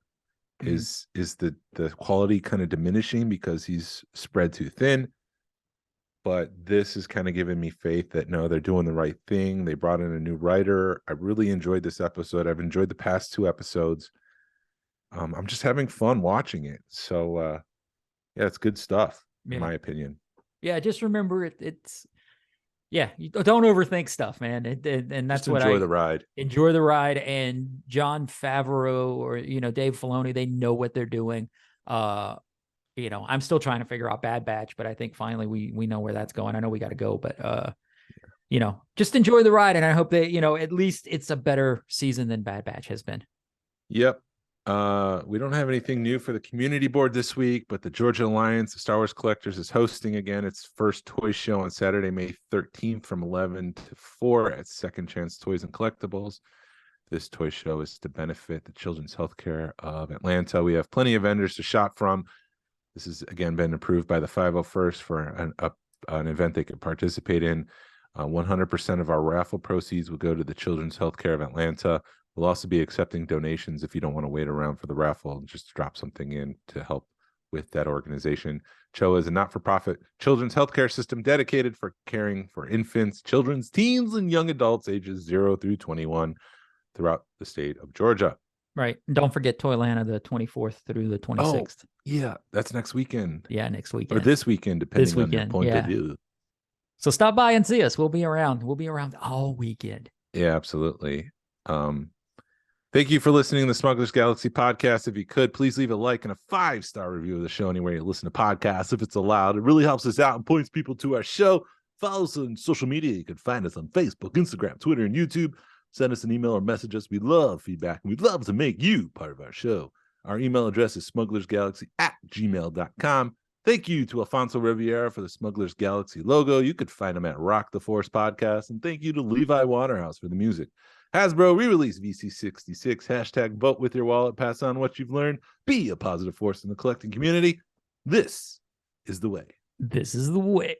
Mm-hmm. Is the quality kind of diminishing because he's spread too thin? But this is kind of giving me faith that no, they're doing the right thing. They brought in a new writer. I really enjoyed this episode. I've enjoyed the past 2 episodes. I'm just having fun watching it. So it's good stuff, in my opinion. Yeah, just remember it's you don't overthink stuff, man. And that's what enjoy the ride. Enjoy the ride. And Jon Favreau or Dave Filoni, they know what they're doing. I'm still trying to figure out Bad Batch, but I think finally we know where that's going. I know we got to go, but just enjoy the ride. And I hope that at least it's a better season than Bad Batch has been. Yep. We don't have anything new for the community board this week, but the Georgia Alliance of Star Wars Collectors is hosting again its first toy show on Saturday, May 13th from 11 to 4 at Second Chance Toys and Collectibles. This toy show is to benefit the Children's Healthcare of Atlanta. We have plenty of vendors to shop from. This has, again, been approved by the 501st for an event they could participate in. 100% of our raffle proceeds will go to the Children's Healthcare of Atlanta. We'll also be accepting donations if you don't want to wait around for the raffle. Just drop something in to help with that organization. CHOA is a not-for-profit children's healthcare system dedicated for caring for infants, children's, teens, and young adults ages 0 through 21 throughout the state of Georgia. Right. And don't forget Toylanta the 24th through the 26th. Oh, yeah, that's next weekend. Yeah, next weekend. Or this weekend, depending on your point of view. So stop by and see us. We'll be around. We'll be around all weekend. Yeah, absolutely. Thank you for listening to the Smugglers Galaxy podcast. If you could, please leave a like and a 5-star review of the show anywhere you listen to podcasts, if it's allowed. It really helps us out and points people to our show. Follow us on social media. You can find us on Facebook, Instagram, Twitter, and YouTube. Send us an email or message us. We love feedback, and we'd love to make you part of our show. Our email address is smugglersgalaxy@gmail.com. Thank you to Alfonso Riviera for the Smugglers Galaxy logo. You could find him at Rock the Force Podcast. And thank you to Levi Waterhouse for the music. Hasbro re-release VC66. Hashtag vote with your wallet. Pass on what you've learned. Be a positive force in the collecting community. This is the way. This is the way.